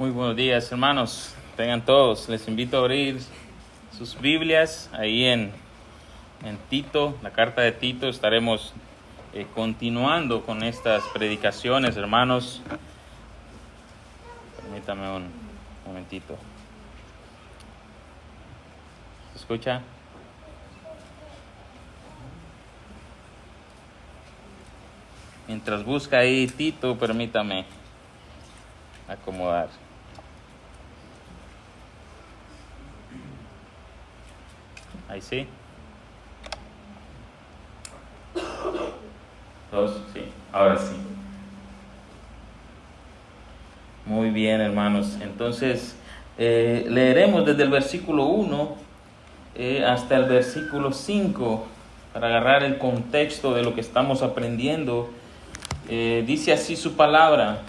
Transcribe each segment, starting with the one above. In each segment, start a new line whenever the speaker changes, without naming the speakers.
Muy buenos días, hermanos. Tengan todos. Les invito a abrir sus Biblias ahí en Tito, la carta de Tito. Estaremos continuando con estas predicaciones, hermanos. Permítame un momentito. ¿Se escucha? Mientras busca ahí Tito, permítame acomodar. Ahí sí. Dos, sí. Ahora sí. Muy bien, hermanos. Entonces, leeremos desde el versículo 1 hasta el versículo 5 para agarrar el contexto de lo que estamos aprendiendo. Dice así su palabra: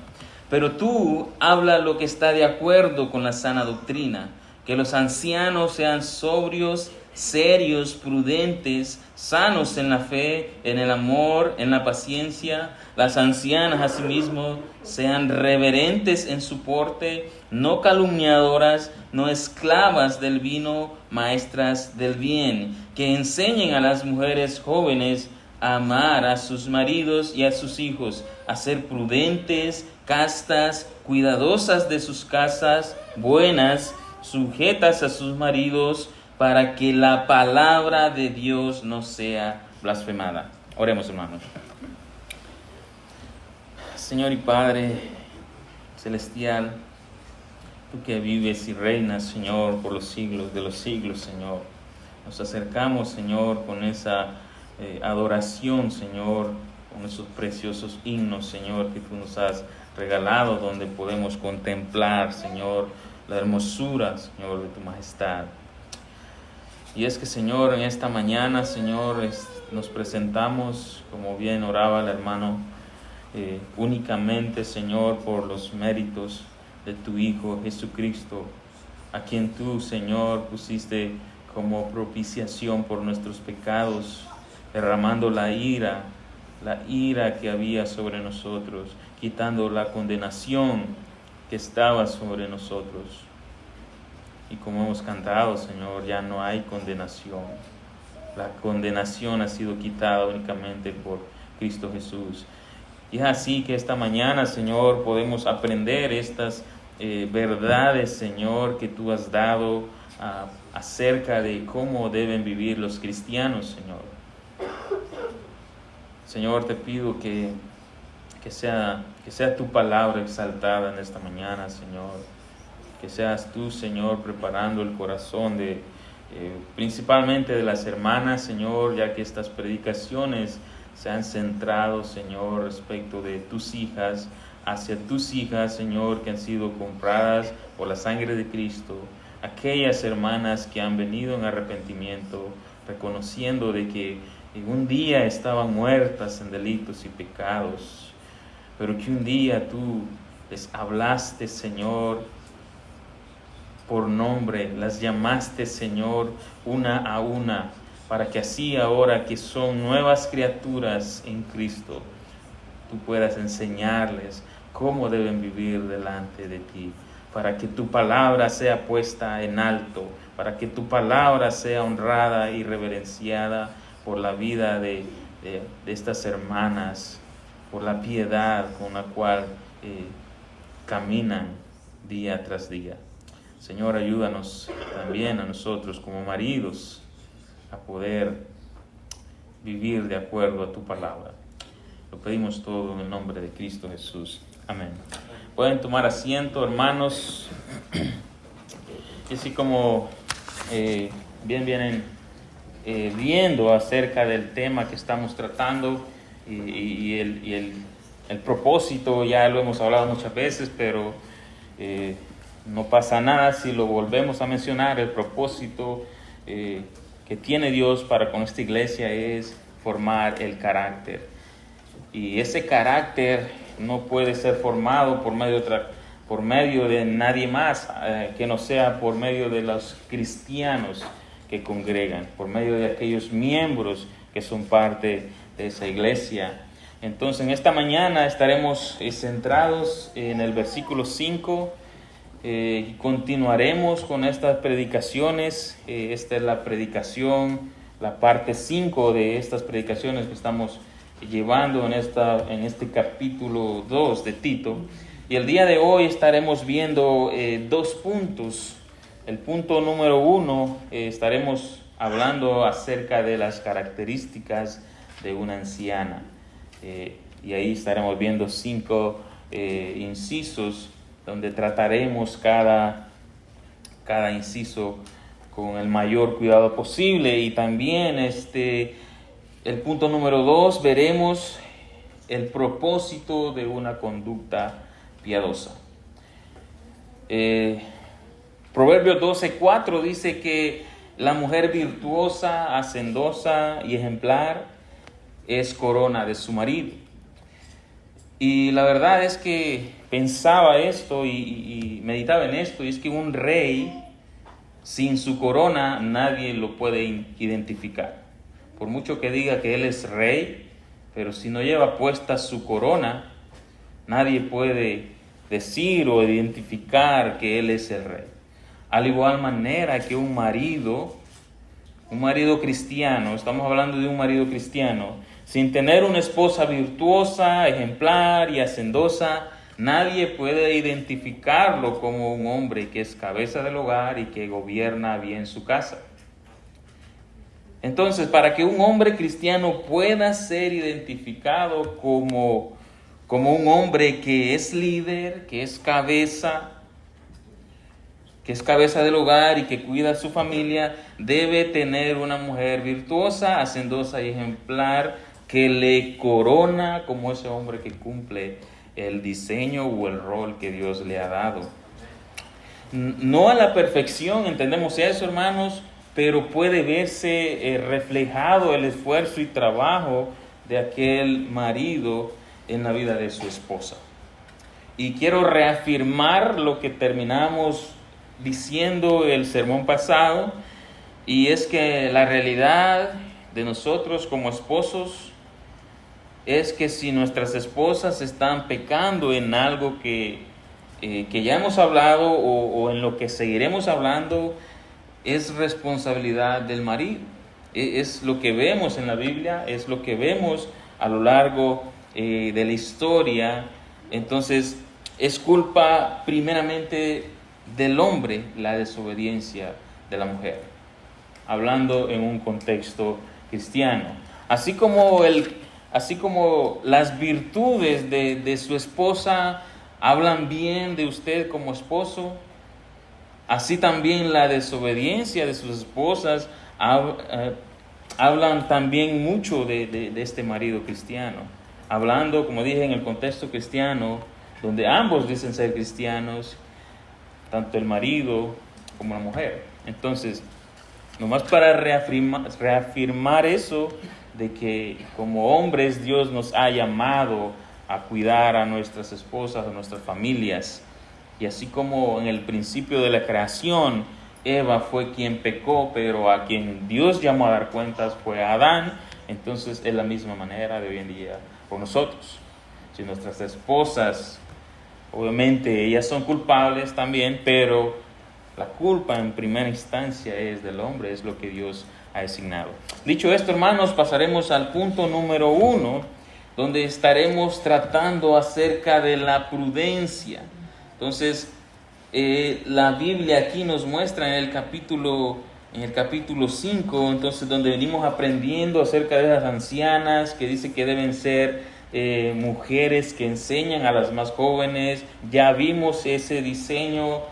pero tú habla lo que está de acuerdo con la sana doctrina, que los ancianos sean sobrios, serios, prudentes, sanos en la fe, en el amor, en la paciencia. Las ancianas asimismo sean reverentes en su porte, no calumniadoras, no esclavas del vino, maestras del bien, que enseñen a las mujeres jóvenes a amar a sus maridos y a sus hijos, a ser prudentes, castas, cuidadosas de sus casas, buenas, sujetas a sus maridos, para que la palabra de Dios no sea blasfemada. Oremos, hermanos. Señor y Padre celestial, tú que vives y reinas, Señor, por los siglos de los siglos, Señor, nos acercamos, Señor, con esa adoración, Señor, con esos preciosos himnos, Señor, que tú nos has regalado, donde podemos contemplar, Señor, la hermosura, Señor, de tu majestad. Y es que, Señor, en esta mañana, Señor, nos presentamos, como bien oraba el hermano, únicamente, Señor, por los méritos de tu Hijo Jesucristo, a quien tú, Señor, pusiste como propiciación por nuestros pecados, derramando la ira que había sobre nosotros, quitando la condenación que estaba sobre nosotros. Y como hemos cantado, Señor, ya no hay condenación. La condenación ha sido quitada únicamente por Cristo Jesús. Y es así que esta mañana, Señor, podemos aprender estas verdades, Señor, que tú has dado acerca de cómo deben vivir los cristianos, Señor. Señor, te pido que sea tu palabra exaltada en esta mañana, Señor. Que seas tú, Señor, preparando el corazón principalmente de las hermanas, Señor, ya que estas predicaciones se han centrado, Señor, respecto de tus hijas, hacia tus hijas, Señor, que han sido compradas por la sangre de Cristo. Aquellas hermanas que han venido en arrepentimiento, reconociendo de que un día estaban muertas en delitos y pecados, pero que un día tú les hablaste, Señor, por nombre, las llamaste, Señor, una a una, para que así ahora que son nuevas criaturas en Cristo, tú puedas enseñarles cómo deben vivir delante de ti, para que tu palabra sea puesta en alto, para que tu palabra sea honrada y reverenciada por la vida de estas hermanas, por la piedad con la cual caminan día tras día. Señor, ayúdanos también a nosotros como maridos a poder vivir de acuerdo a tu palabra. Lo pedimos todo en el nombre de Cristo Jesús. Amén. Pueden tomar asiento, hermanos. Y así como bien vienen viendo acerca del tema que estamos tratando y el propósito, ya lo hemos hablado muchas veces, pero no pasa nada si lo volvemos a mencionar. El propósito que tiene Dios para con esta iglesia es formar el carácter. Y ese carácter no puede ser formado por medio de nadie más que no sea por medio de los cristianos que congregan, por medio de aquellos miembros que son parte de esa iglesia. Entonces, en esta mañana estaremos centrados en el versículo 5 Continuaremos con estas predicaciones. Esta es la predicación, la parte 5 de estas predicaciones que estamos llevando en este capítulo 2 de Tito. Y el día de hoy estaremos viendo 2 puntos. El punto número 1, estaremos hablando acerca de las características de una anciana. Y ahí estaremos viendo 5 incisos donde trataremos cada inciso con el mayor cuidado posible. Y también el punto número 2, veremos el propósito de una conducta piadosa. Proverbios 12:4 dice que la mujer virtuosa, hacendosa y ejemplar es corona de su marido. Y la verdad es que pensaba esto y meditaba en esto, y es que un rey sin su corona nadie lo puede identificar. Por mucho que diga que él es rey, pero si no lleva puesta su corona, nadie puede decir o identificar que él es el rey. Al igual manera que un marido cristiano, estamos hablando de un marido cristiano, sin tener una esposa virtuosa, ejemplar y hacendosa, nadie puede identificarlo como un hombre que es cabeza del hogar y que gobierna bien su casa. Entonces, para que un hombre cristiano pueda ser identificado como un hombre que es líder, que es cabeza del hogar y que cuida a su familia, debe tener una mujer virtuosa, hacendosa y ejemplar que le corona como ese hombre que cumple el diseño o el rol que Dios le ha dado. No a la perfección, entendemos eso, hermanos, pero puede verse reflejado el esfuerzo y trabajo de aquel marido en la vida de su esposa. Y quiero reafirmar lo que terminamos diciendo el sermón pasado, y es que la realidad de nosotros como esposos es que si nuestras esposas están pecando en algo que ya hemos hablado o en lo que seguiremos hablando, es responsabilidad del marido. Es lo que vemos en la Biblia, es lo que vemos a lo largo de la historia. Entonces es culpa primeramente del hombre la desobediencia de la mujer, hablando en un contexto cristiano. Así como las virtudes de su esposa hablan bien de usted como esposo, así también la desobediencia de sus esposas hablan también mucho de este marido cristiano. Hablando, como dije, en el contexto cristiano, donde ambos dicen ser cristianos, tanto el marido como la mujer. Entonces, nomás para reafirmar eso, de que como hombres Dios nos ha llamado a cuidar a nuestras esposas, a nuestras familias. Y así como en el principio de la creación, Eva fue quien pecó, pero a quien Dios llamó a dar cuentas fue a Adán, entonces es la misma manera de hoy en día con nosotros. Si nuestras esposas, obviamente ellas son culpables también, pero la culpa en primera instancia es del hombre, es lo que Dios ha designado. Dicho esto, hermanos, pasaremos al punto número 1, donde estaremos tratando acerca de la prudencia. Entonces, la Biblia aquí nos muestra en el capítulo 5, entonces donde venimos aprendiendo acerca de las ancianas, que dice que deben ser mujeres que enseñan a las más jóvenes. Ya vimos ese diseño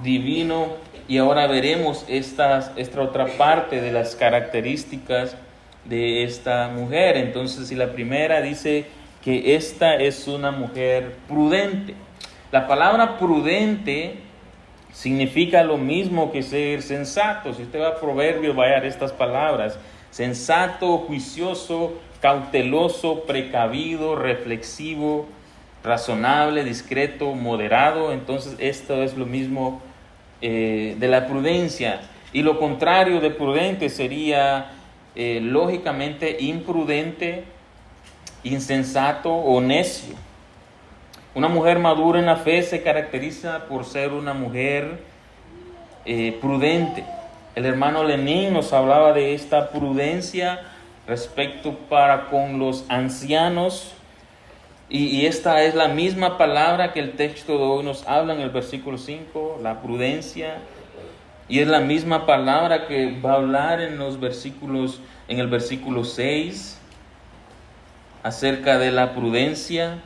divino, y ahora veremos esta otra parte de las características de esta mujer. Entonces, si la primera dice que esta es una mujer prudente. La palabra prudente significa lo mismo que ser sensato. Si usted va a Proverbios, va a hallar estas palabras: sensato, juicioso, cauteloso, precavido, reflexivo, razonable, discreto, moderado. Entonces, esto es lo mismo de la prudencia. Y lo contrario de prudente sería lógicamente imprudente, insensato o necio. Una mujer madura en la fe se caracteriza por ser una mujer prudente. El hermano Lenin nos hablaba de esta prudencia respecto para con los ancianos, y esta es la misma palabra que el texto de hoy nos habla en el versículo 5, la prudencia, y es la misma palabra que va a hablar en el versículo 6 acerca de la prudencia.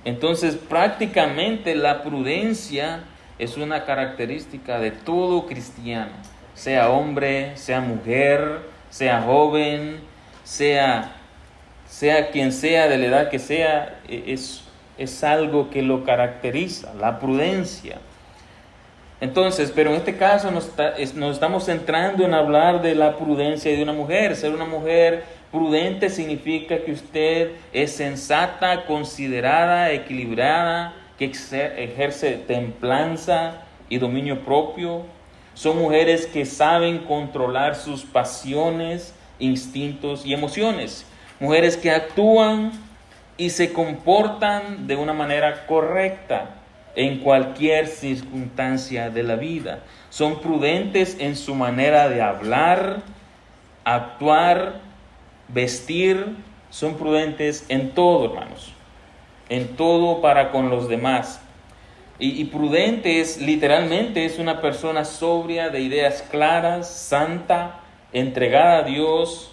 Entonces, prácticamente la prudencia es una característica de todo cristiano, sea hombre, sea mujer, sea joven, sea quien sea, de la edad que sea, es algo que lo caracteriza, la prudencia. Entonces, pero en este caso nos estamos centrando en hablar de la prudencia de una mujer. Ser una mujer prudente significa que usted es sensata, considerada, equilibrada, que ejerce templanza y dominio propio. Son mujeres que saben controlar sus pasiones, instintos y emociones. Mujeres que actúan y se comportan de una manera correcta en cualquier circunstancia de la vida. Son prudentes en su manera de hablar, actuar, vestir. Son prudentes en todo, hermanos. En todo para con los demás. Y prudente literalmente es una persona sobria, de ideas claras, santa, entregada a Dios,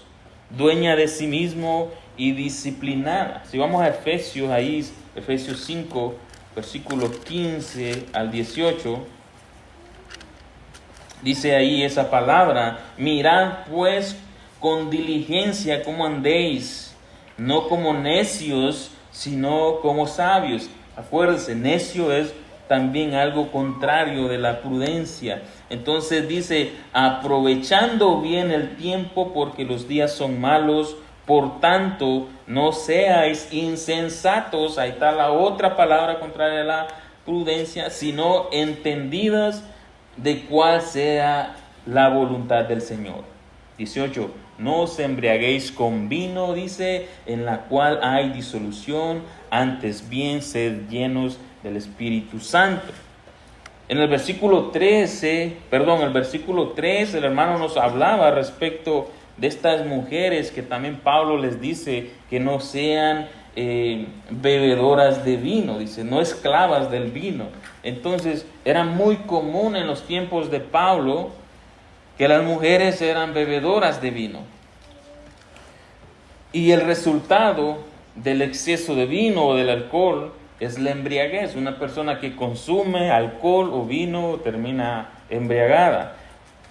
dueña de sí mismo y disciplinada. Si vamos a Efesios 5, versículo 15 al 18, dice ahí esa palabra: mirad pues con diligencia cómo andéis, no como necios, sino como sabios. Acuérdense, necio es también algo contrario de la prudencia. Entonces dice, aprovechando bien el tiempo, porque los días son malos. Por tanto, no seáis insensatos, ahí está la otra palabra contraria a la prudencia, sino entendidas de cuál sea la voluntad del Señor. 18, no os embriaguéis con vino, dice, en la cual hay disolución, antes bien sed llenos del Espíritu Santo. En el versículo 3, el hermano nos hablaba respecto de estas mujeres que también Pablo les dice que no sean bebedoras de vino, dice, no esclavas del vino. Entonces era muy común en los tiempos de Pablo que las mujeres eran bebedoras de vino. Y el resultado del exceso de vino o del alcohol es la embriaguez. Una persona que consume alcohol o vino termina embriagada.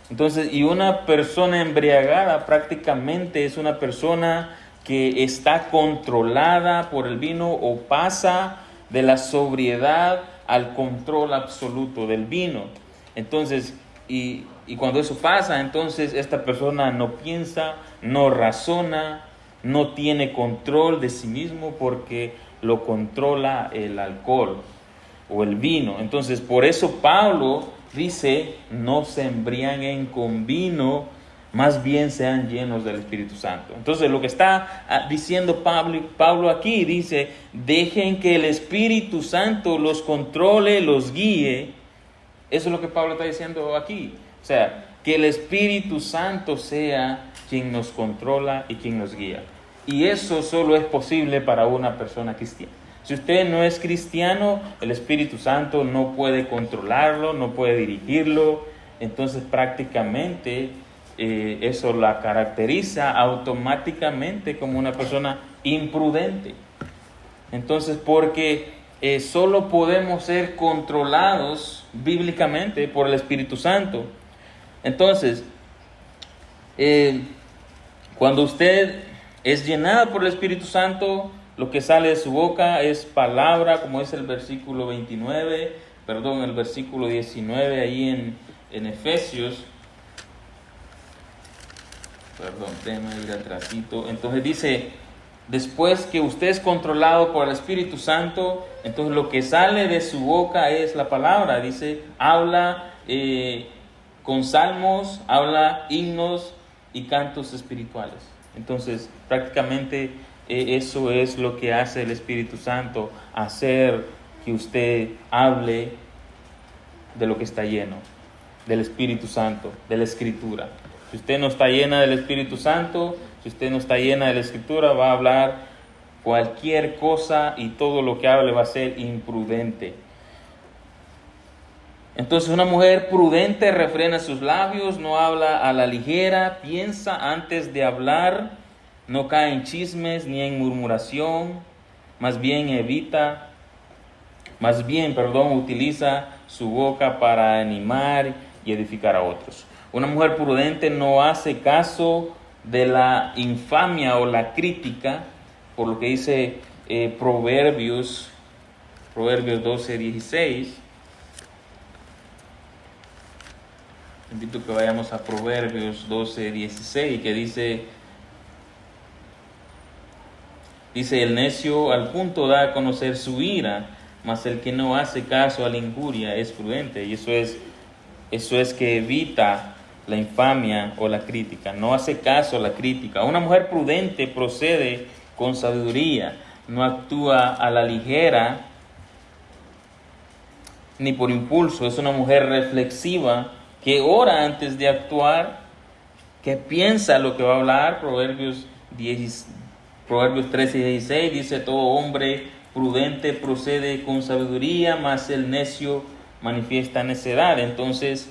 Entonces, y una persona embriagada prácticamente es una persona que está controlada por el vino o pasa de la sobriedad al control absoluto del vino. Entonces, y cuando eso pasa, entonces esta persona no piensa, no razona, no tiene control de sí mismo porque lo controla el alcohol o el vino. Entonces, por eso Pablo dice, no se embriaguen con vino, más bien sean llenos del Espíritu Santo. Entonces, lo que está diciendo Pablo aquí, dice, dejen que el Espíritu Santo los controle, los guíe. Eso es lo que Pablo está diciendo aquí. O sea, que el Espíritu Santo sea quien nos controla y quien nos guía. Y eso solo es posible para una persona cristiana. Si usted no es cristiano, el Espíritu Santo no puede controlarlo, no puede dirigirlo. Entonces prácticamente eso la caracteriza automáticamente como una persona imprudente. Entonces, porque solo podemos ser controlados bíblicamente por el Espíritu Santo. Entonces, cuando usted es llenada por el Espíritu Santo, lo que sale de su boca es palabra, como es el versículo 19 ahí en Efesios. Déjame ir atrásito. Entonces dice, después que usted es controlado por el Espíritu Santo, entonces lo que sale de su boca es la palabra. Dice, habla con salmos, habla himnos y cantos espirituales. Entonces, prácticamente eso es lo que hace el Espíritu Santo, hacer que usted hable de lo que está lleno, del Espíritu Santo, de la Escritura. Si usted no está llena del Espíritu Santo, si usted no está llena de la Escritura, va a hablar cualquier cosa y todo lo que hable va a ser imprudente. Entonces una mujer prudente refrena sus labios, no habla a la ligera, piensa antes de hablar, no cae en chismes ni en murmuración, más bien utiliza su boca para animar y edificar a otros. Una mujer prudente no hace caso de la infamia o la crítica, por lo que dice Proverbios 12:16. Invito que vayamos a Proverbios 12:16, que dice, el necio al punto da a conocer su ira, mas el que no hace caso a la injuria es prudente. Y eso es que evita la infamia o la crítica, no hace caso a la crítica. Una mujer prudente procede con sabiduría, no actúa a la ligera ni por impulso. Es una mujer reflexiva que ora antes de actuar, que piensa lo que va a hablar. Proverbios 13:16 dice: todo hombre prudente procede con sabiduría, mas el necio manifiesta necedad. Entonces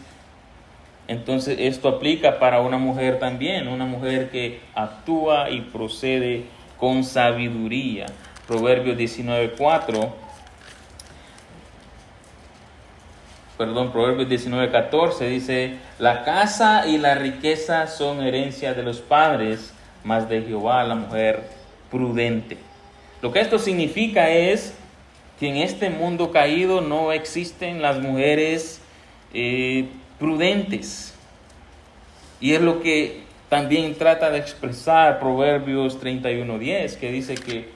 esto aplica para una mujer también, una mujer que actúa y procede con sabiduría. Proverbios 19:14 dice: la casa y la riqueza son herencia de los padres, mas de Jehová la mujer prudente. Lo que esto significa es que en este mundo caído no existen las mujeres prudentes. Y es lo que también trata de expresar Proverbios 31:10, que dice que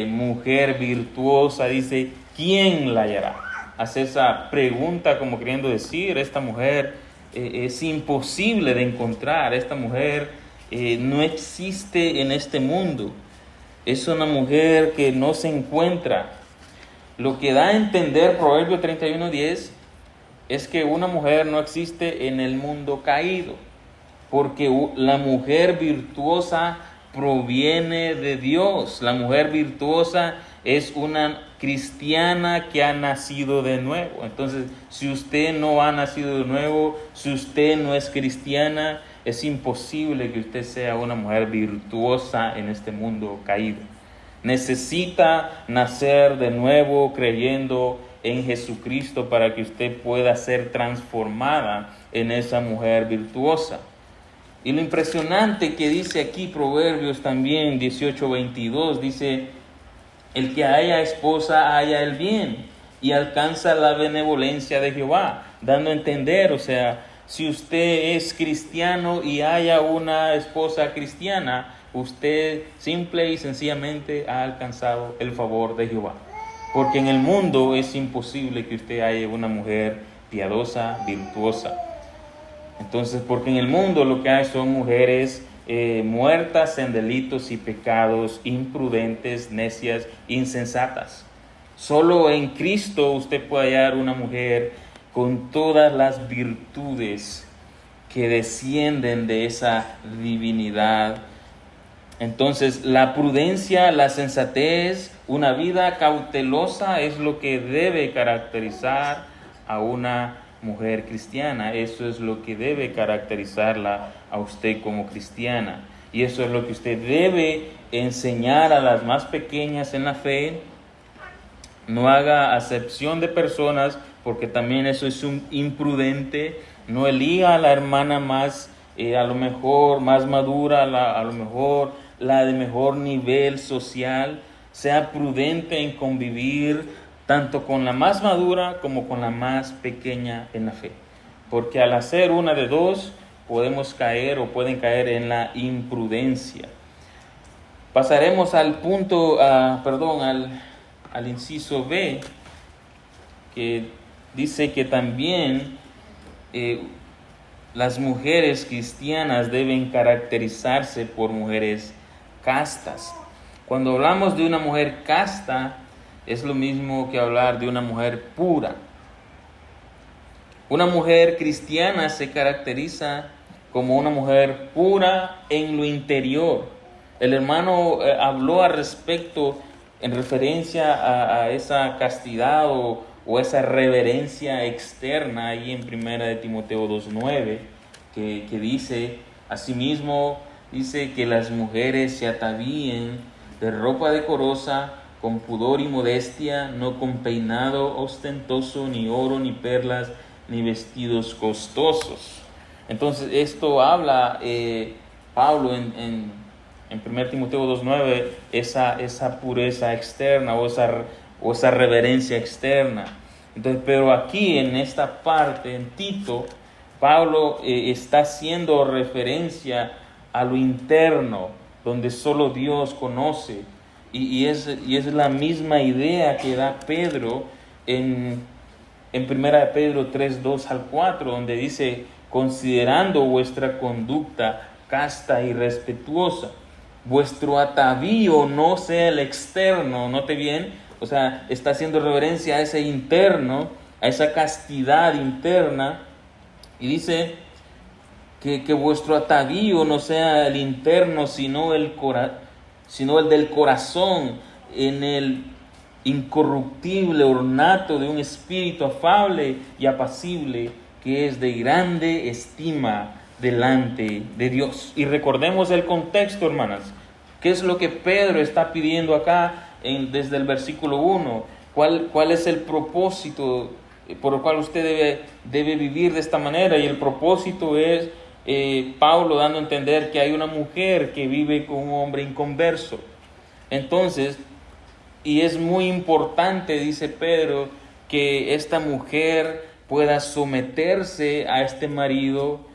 mujer virtuosa, dice, ¿quién la hallará? Hace esa pregunta como queriendo decir, esta mujer es imposible de encontrar, esta mujer no existe en este mundo, es una mujer que no se encuentra. Lo que da a entender Proverbios 31:10 es que una mujer no existe en el mundo caído, porque la mujer virtuosa proviene de Dios. La mujer virtuosa es una cristiana que ha nacido de nuevo. Entonces, si usted no ha nacido de nuevo, si usted no es cristiana, es imposible que usted sea una mujer virtuosa en este mundo caído. Necesita nacer de nuevo creyendo en Jesucristo para que usted pueda ser transformada en esa mujer virtuosa. Y lo impresionante que dice aquí Proverbios también 18:22, dice: el que haya esposa haya el bien y alcanza la benevolencia de Jehová, dando a entender, o sea, si usted es cristiano y haya una esposa cristiana, usted simple y sencillamente ha alcanzado el favor de Jehová. Porque en el mundo es imposible que usted haya una mujer piadosa, virtuosa. Entonces, porque en el mundo lo que hay son mujeres muertas en delitos y pecados, imprudentes, necias, insensatas. Solo en Cristo usted puede hallar una mujer con todas las virtudes que descienden de esa divinidad. Entonces, la prudencia, la sensatez, una vida cautelosa es lo que debe caracterizar a una mujer cristiana. Eso es lo que debe caracterizarla a usted como cristiana. Y eso es lo que usted debe enseñar a las más pequeñas en la fe. No haga acepción de personas, porque también eso es un imprudente. No elija a la hermana más, a lo mejor más madura, a lo mejor la de mejor nivel social. Sea prudente en convivir tanto con la más madura como con la más pequeña en la fe. Porque al hacer una de dos, podemos caer o pueden caer en la imprudencia. Pasaremos al punto, al inciso B, que dice que también las mujeres cristianas deben caracterizarse por mujeres castas. Cuando hablamos de una mujer casta, es lo mismo que hablar de una mujer pura. Una mujer cristiana se caracteriza como una mujer pura en lo interior. El hermano habló al respecto en referencia a esa castidad o esa reverencia externa ahí en 1 de Timoteo 2:9, que dice, asimismo, dice que las mujeres se atavíen de ropa decorosa, con pudor y modestia, no con peinado ostentoso, ni oro, ni perlas, ni vestidos costosos. Entonces esto habla Pablo en 1 Timoteo 2:9, esa pureza externa o esa reverencia externa. Entonces, pero aquí en esta parte, en Tito, Pablo está haciendo referencia a lo interno, donde solo Dios conoce. Y es la misma idea que da Pedro en 1 de Pedro 3:2-4, donde dice, considerando vuestra conducta casta y respetuosa, vuestro atavío no sea el externo, note bien, o sea, está haciendo reverencia a ese interno, a esa castidad interna, y dice que vuestro atavío no sea el interno, sino el del corazón, en el incorruptible ornato de un espíritu afable y apacible, que es de grande estima delante de Dios. Y recordemos el contexto, hermanas. ¿Qué es lo que Pedro está pidiendo acá desde el versículo 1? ¿Cuál es el propósito por el cual usted debe vivir de esta manera? Y el propósito es Pablo dando a entender que hay una mujer que vive con un hombre inconverso. Entonces, y es muy importante, dice Pedro, que esta mujer pueda someterse a este marido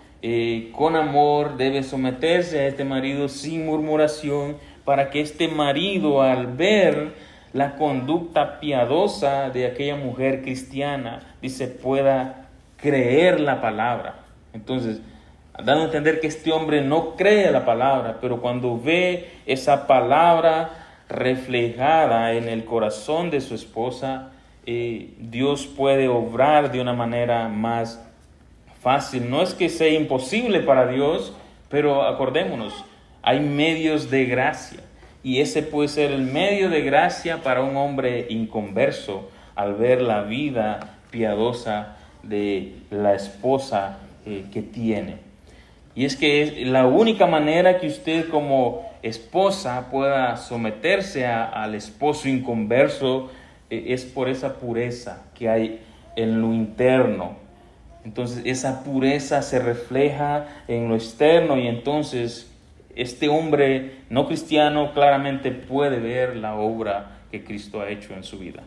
con amor, debe someterse a este marido sin murmuración, para que este marido, al ver la conducta piadosa de aquella mujer cristiana, dice, pueda creer la palabra. Entonces, dando a entender que este hombre no cree la palabra, pero cuando ve esa palabra reflejada en el corazón de su esposa, Dios puede obrar de una manera más fácil. No es que sea imposible para Dios, pero acordémonos, hay medios de gracia, y ese puede ser el medio de gracia para un hombre inconverso al ver la vida piadosa de la esposa que tiene. Y es que es la única manera que usted como esposa pueda someterse al esposo inconverso, es por esa pureza que hay en lo interno. Entonces esa pureza se refleja en lo externo, y entonces este hombre no cristiano claramente puede ver la obra que Cristo ha hecho en su vida.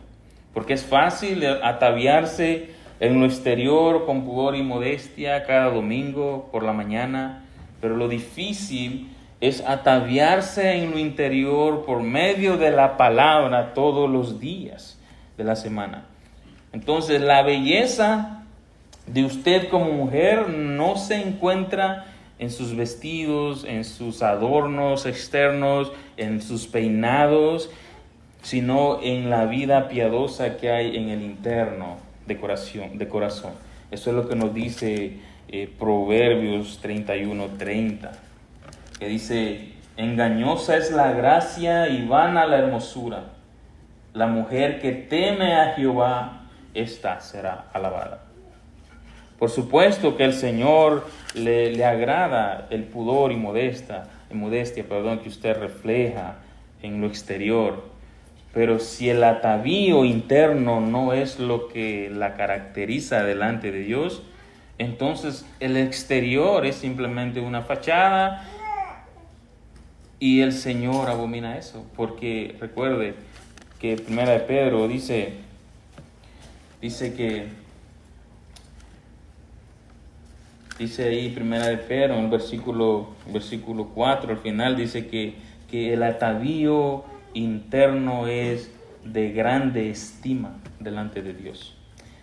Porque es fácil ataviarse en lo exterior con pudor y modestia cada domingo por la mañana, pero lo difícil es ataviarse en lo interior por medio de la palabra todos los días de la semana. Entonces la belleza de usted como mujer no se encuentra en sus vestidos, en sus adornos externos, en sus peinados, sino en la vida piadosa que hay en el interno de corazón. Eso es lo que nos dice Proverbios 31:30, que dice, engañosa es la gracia y vana la hermosura. La mujer que teme a Jehová, ésta será alabada. Por supuesto que al Señor le agrada el pudor y modestia, que usted refleja en lo exterior. Pero si el atavío interno no es lo que la caracteriza delante de Dios, entonces el exterior es simplemente una fachada, y el Señor abomina eso. Porque recuerde que 1 de Pedro dice ahí 1 de Pedro, en el versículo 4, al final dice que el atavío interno es de grande estima delante de Dios.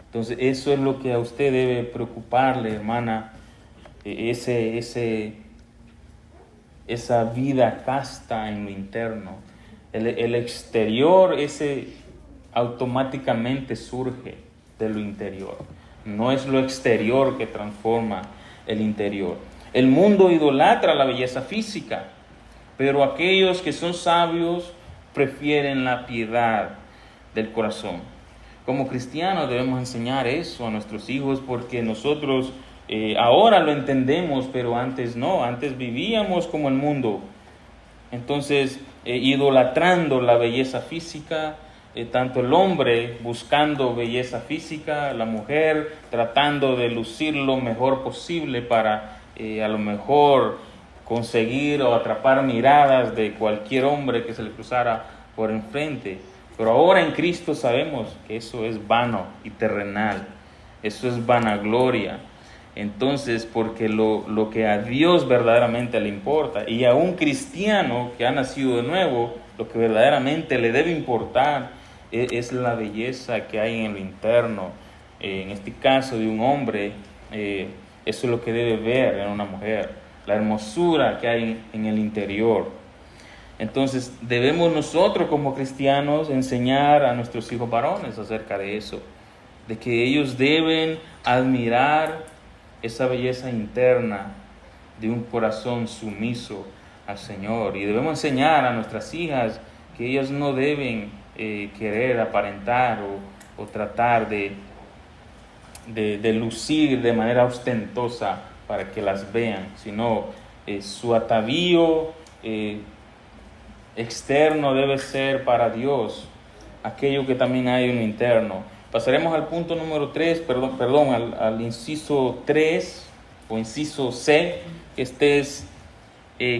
Entonces eso es lo que a usted debe preocuparle, hermana, esa vida casta en lo interno. El exterior, ese automáticamente surge de lo interior. No es lo exterior que transforma el interior. El mundo idolatra la belleza física, pero aquellos que son sabios prefieren la piedad del corazón. Como cristianos debemos enseñar eso a nuestros hijos, porque nosotros ahora lo entendemos, pero antes no. Antes vivíamos como el mundo. Entonces, idolatrando la belleza física, tanto el hombre buscando belleza física, la mujer tratando de lucir lo mejor posible para a lo mejor conseguir o atrapar miradas de cualquier hombre que se le cruzara por enfrente. Pero ahora en Cristo sabemos que eso es vano y terrenal, eso es vanagloria. Entonces, porque lo que a Dios verdaderamente le importa, y a un cristiano que ha nacido de nuevo, lo que verdaderamente le debe importar es la belleza que hay en lo interno. En este caso de un hombre, eso es lo que debe ver en una mujer, la hermosura que hay en el interior. Entonces debemos nosotros como cristianos enseñar a nuestros hijos varones acerca de eso, de que ellos deben admirar esa belleza interna de un corazón sumiso al Señor. Y debemos enseñar a nuestras hijas que ellas no deben querer aparentar o tratar de lucir de manera ostentosa para que las vean, sino su atavío externo debe ser para Dios, aquello que también hay en lo interno. Pasaremos al punto número 3, al inciso 3 o inciso C, que es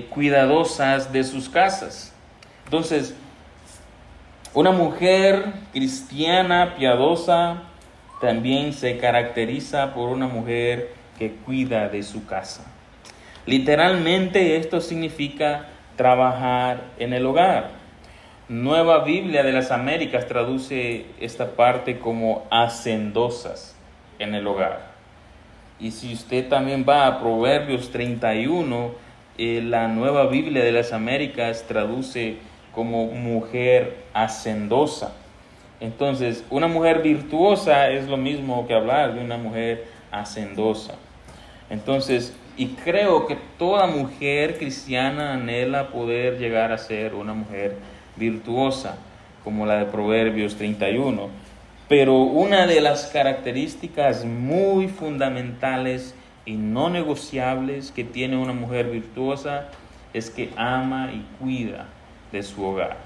cuidadosas de sus casas. Entonces, una mujer cristiana, piadosa, también se caracteriza por una mujer que cuida de su casa. Literalmente esto significa trabajar en el hogar. Nueva Biblia de las Américas traduce esta parte como hacendosas en el hogar. Y si usted también va a Proverbios 31, la Nueva Biblia de las Américas traduce como mujer hacendosa. Entonces, una mujer virtuosa es lo mismo que hablar de una mujer hacendosa. Entonces, y creo que toda mujer cristiana anhela poder llegar a ser una mujer virtuosa, como la de Proverbios 31. Pero una de las características muy fundamentales y no negociables que tiene una mujer virtuosa es que ama y cuida de su hogar.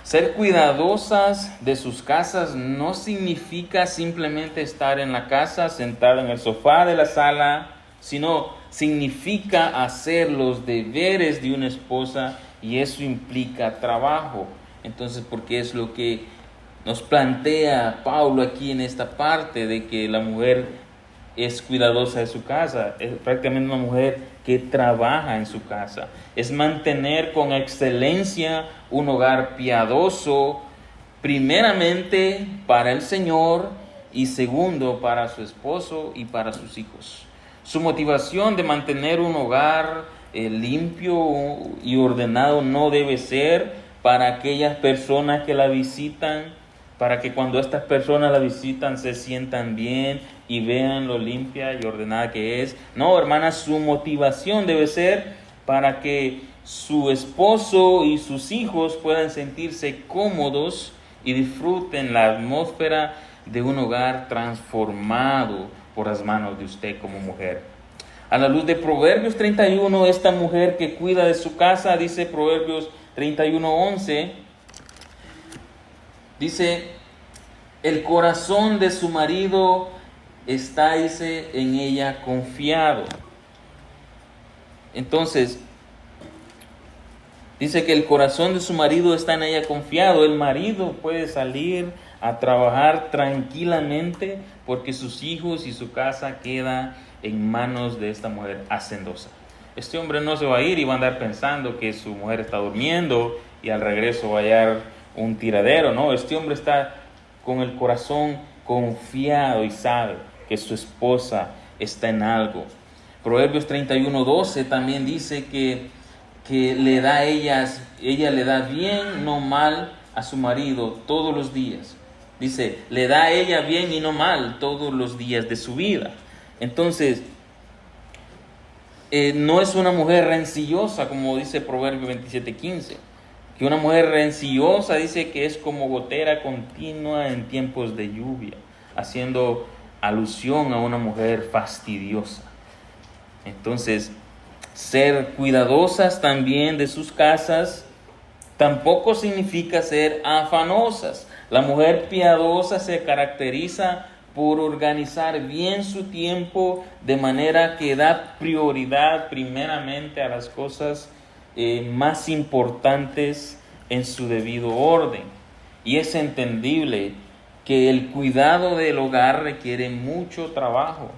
Ser cuidadosas de sus casas no significa simplemente estar en la casa, sentada en el sofá de la sala, sino significa hacer los deberes de una esposa, y eso implica trabajo. Entonces, porque es lo que nos plantea Pablo aquí en esta parte, de que la mujer es cuidadosa de su casa, es prácticamente una mujer que trabaja en su casa, es mantener con excelencia un hogar piadoso, primeramente para el Señor y segundo para su esposo y para sus hijos. Su motivación de mantener un hogar limpio y ordenado no debe ser para aquellas personas que la visitan, para que cuando estas personas la visitan se sientan bien y vean lo limpia y ordenada que es. No, hermanas, su motivación debe ser para que su esposo y sus hijos puedan sentirse cómodos y disfruten la atmósfera de un hogar transformado por las manos de usted como mujer. A la luz de Proverbios 31, esta mujer que cuida de su casa, dice Proverbios 31:11, dice: el corazón de su marido está, dice, en ella confiado. Entonces, dice que el corazón de su marido está en ella confiado. El marido puede salir a trabajar tranquilamente porque sus hijos y su casa queda en manos de esta mujer hacendosa. Este hombre no se va a ir y va a andar pensando que su mujer está durmiendo y al regreso va a hallar un tiradero. No, este hombre está con el corazón confiado y sabe que su esposa está en algo. Proverbios 31:12 también dice que le da ella le da bien, no mal, a su marido todos los días. Dice, le da a ella bien y no mal todos los días de su vida. Entonces, no es una mujer rencillosa, como dice Proverbio 27:15. Que una mujer rencillosa dice que es como gotera continua en tiempos de lluvia, haciendo alusión a una mujer fastidiosa. Entonces, ser cuidadosas también de sus casas tampoco significa ser afanosas. La mujer piadosa se caracteriza por organizar bien su tiempo de manera que da prioridad primeramente a las cosas más importantes en su debido orden. Y es entendible que el cuidado del hogar requiere mucho trabajo.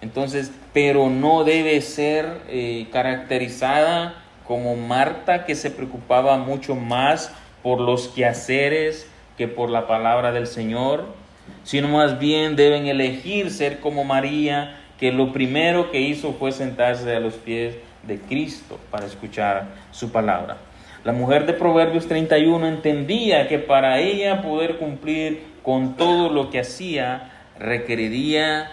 Entonces, pero no debe ser caracterizada como Marta, que se preocupaba mucho más por los quehaceres que por la palabra del Señor, sino más bien deben elegir ser como María, que lo primero que hizo fue sentarse a los pies de Cristo para escuchar su palabra. La mujer de Proverbios 31 entendía que para ella poder cumplir con todo lo que hacía requeriría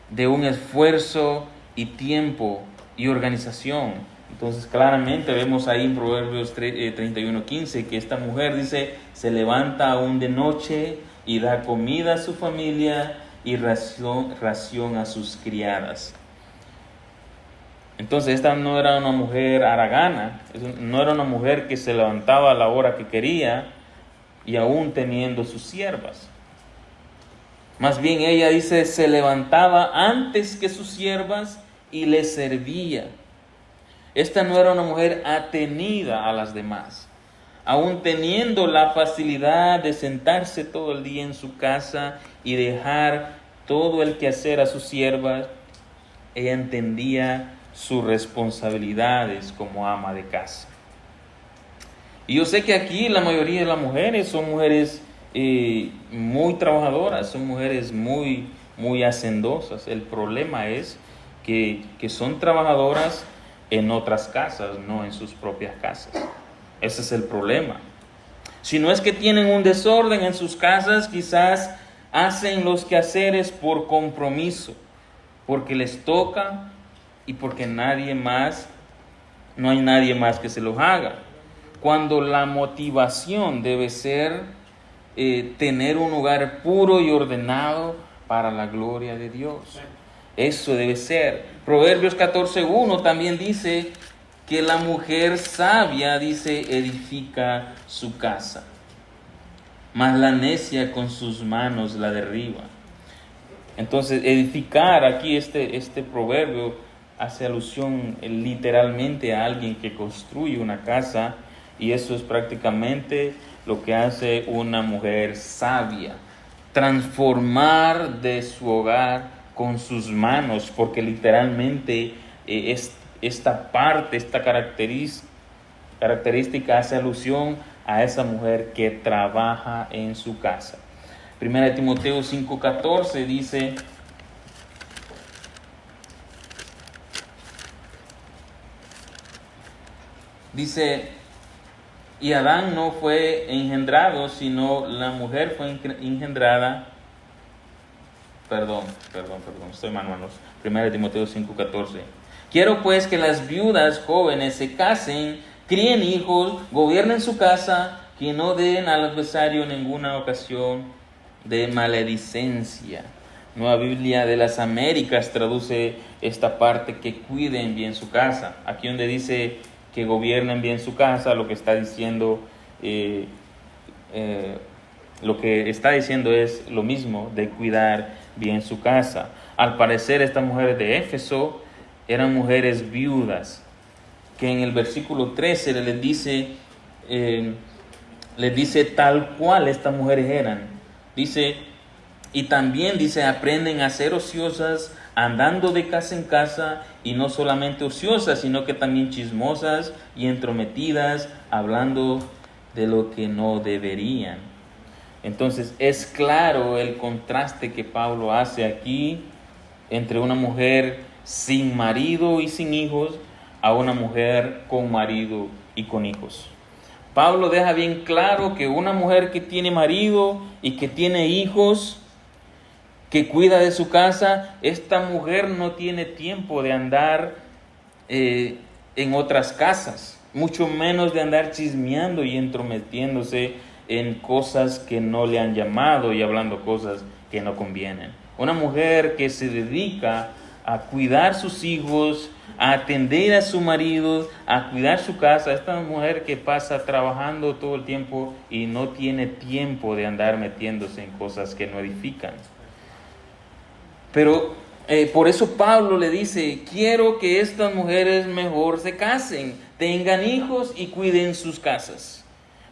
de un esfuerzo y tiempo y organización. Entonces claramente vemos ahí en Proverbios 31:15 que esta mujer dice, se levanta aún de noche y da comida a su familia y ración a sus criadas. Entonces esta no era una mujer haragana, no era una mujer que se levantaba a la hora que quería y aún teniendo sus siervas. Más bien ella dice, se levantaba antes que sus siervas y les servía. Esta no era una mujer atenida a las demás. Aún teniendo la facilidad de sentarse todo el día en su casa y dejar todo el quehacer a sus siervas, ella entendía sus responsabilidades como ama de casa. Y yo sé que aquí la mayoría de las mujeres son mujeres muy trabajadoras, son mujeres muy hacendosas. El problema es que son trabajadoras en otras casas, no en sus propias casas. Ese es el problema. Si no es que tienen un desorden en sus casas, quizás hacen los quehaceres por compromiso, porque les toca y porque no hay nadie más que se los haga. Cuando la motivación debe ser tener un hogar puro y ordenado para la gloria de Dios. Eso debe ser. Proverbios 14:1 también dice que la mujer sabia, dice, edifica su casa, mas la necia con sus manos la derriba. Entonces, edificar aquí este proverbio hace alusión literalmente a alguien que construye una casa, y eso es prácticamente lo que hace una mujer sabia, transformar de su hogar con sus manos, porque literalmente esta característica hace alusión a esa mujer que trabaja en su casa. Primera de Timoteo 5:14 dice, y Adán no fue engendrado, sino la mujer fue engendrada. Perdón, estoy mal, hermanos. Primera de Timoteo 5:14. Quiero pues que las viudas jóvenes se casen, críen hijos, gobiernen su casa, que no den al adversario ninguna ocasión de maledicencia. Nueva Biblia de las Américas traduce esta parte, que cuiden bien su casa. Aquí donde dice que gobiernen bien su casa, lo que está diciendo es lo mismo, de cuidar bien su casa. Al parecer estas mujeres de Éfeso eran mujeres viudas, que en el versículo 13 les dice tal cual estas mujeres eran. Dice, y también dice, aprenden a ser ociosas, andando de casa en casa, y no solamente ociosas, sino que también chismosas y entrometidas, hablando de lo que no deberían. Entonces es claro el contraste que Pablo hace aquí entre una mujer sin marido y sin hijos a una mujer con marido y con hijos. Pablo deja bien claro que una mujer que tiene marido y que tiene hijos, que cuida de su casa, esta mujer no tiene tiempo de andar en otras casas, mucho menos de andar chismeando y entrometiéndose en cosas que no le han llamado y hablando cosas que no convienen. Una mujer que se dedica a cuidar sus hijos, a atender a su marido, a cuidar su casa. Esta mujer que pasa trabajando todo el tiempo y no tiene tiempo de andar metiéndose en cosas que no edifican. Pero por eso Pablo le dice, quiero que estas mujeres mejor se casen, tengan hijos y cuiden sus casas.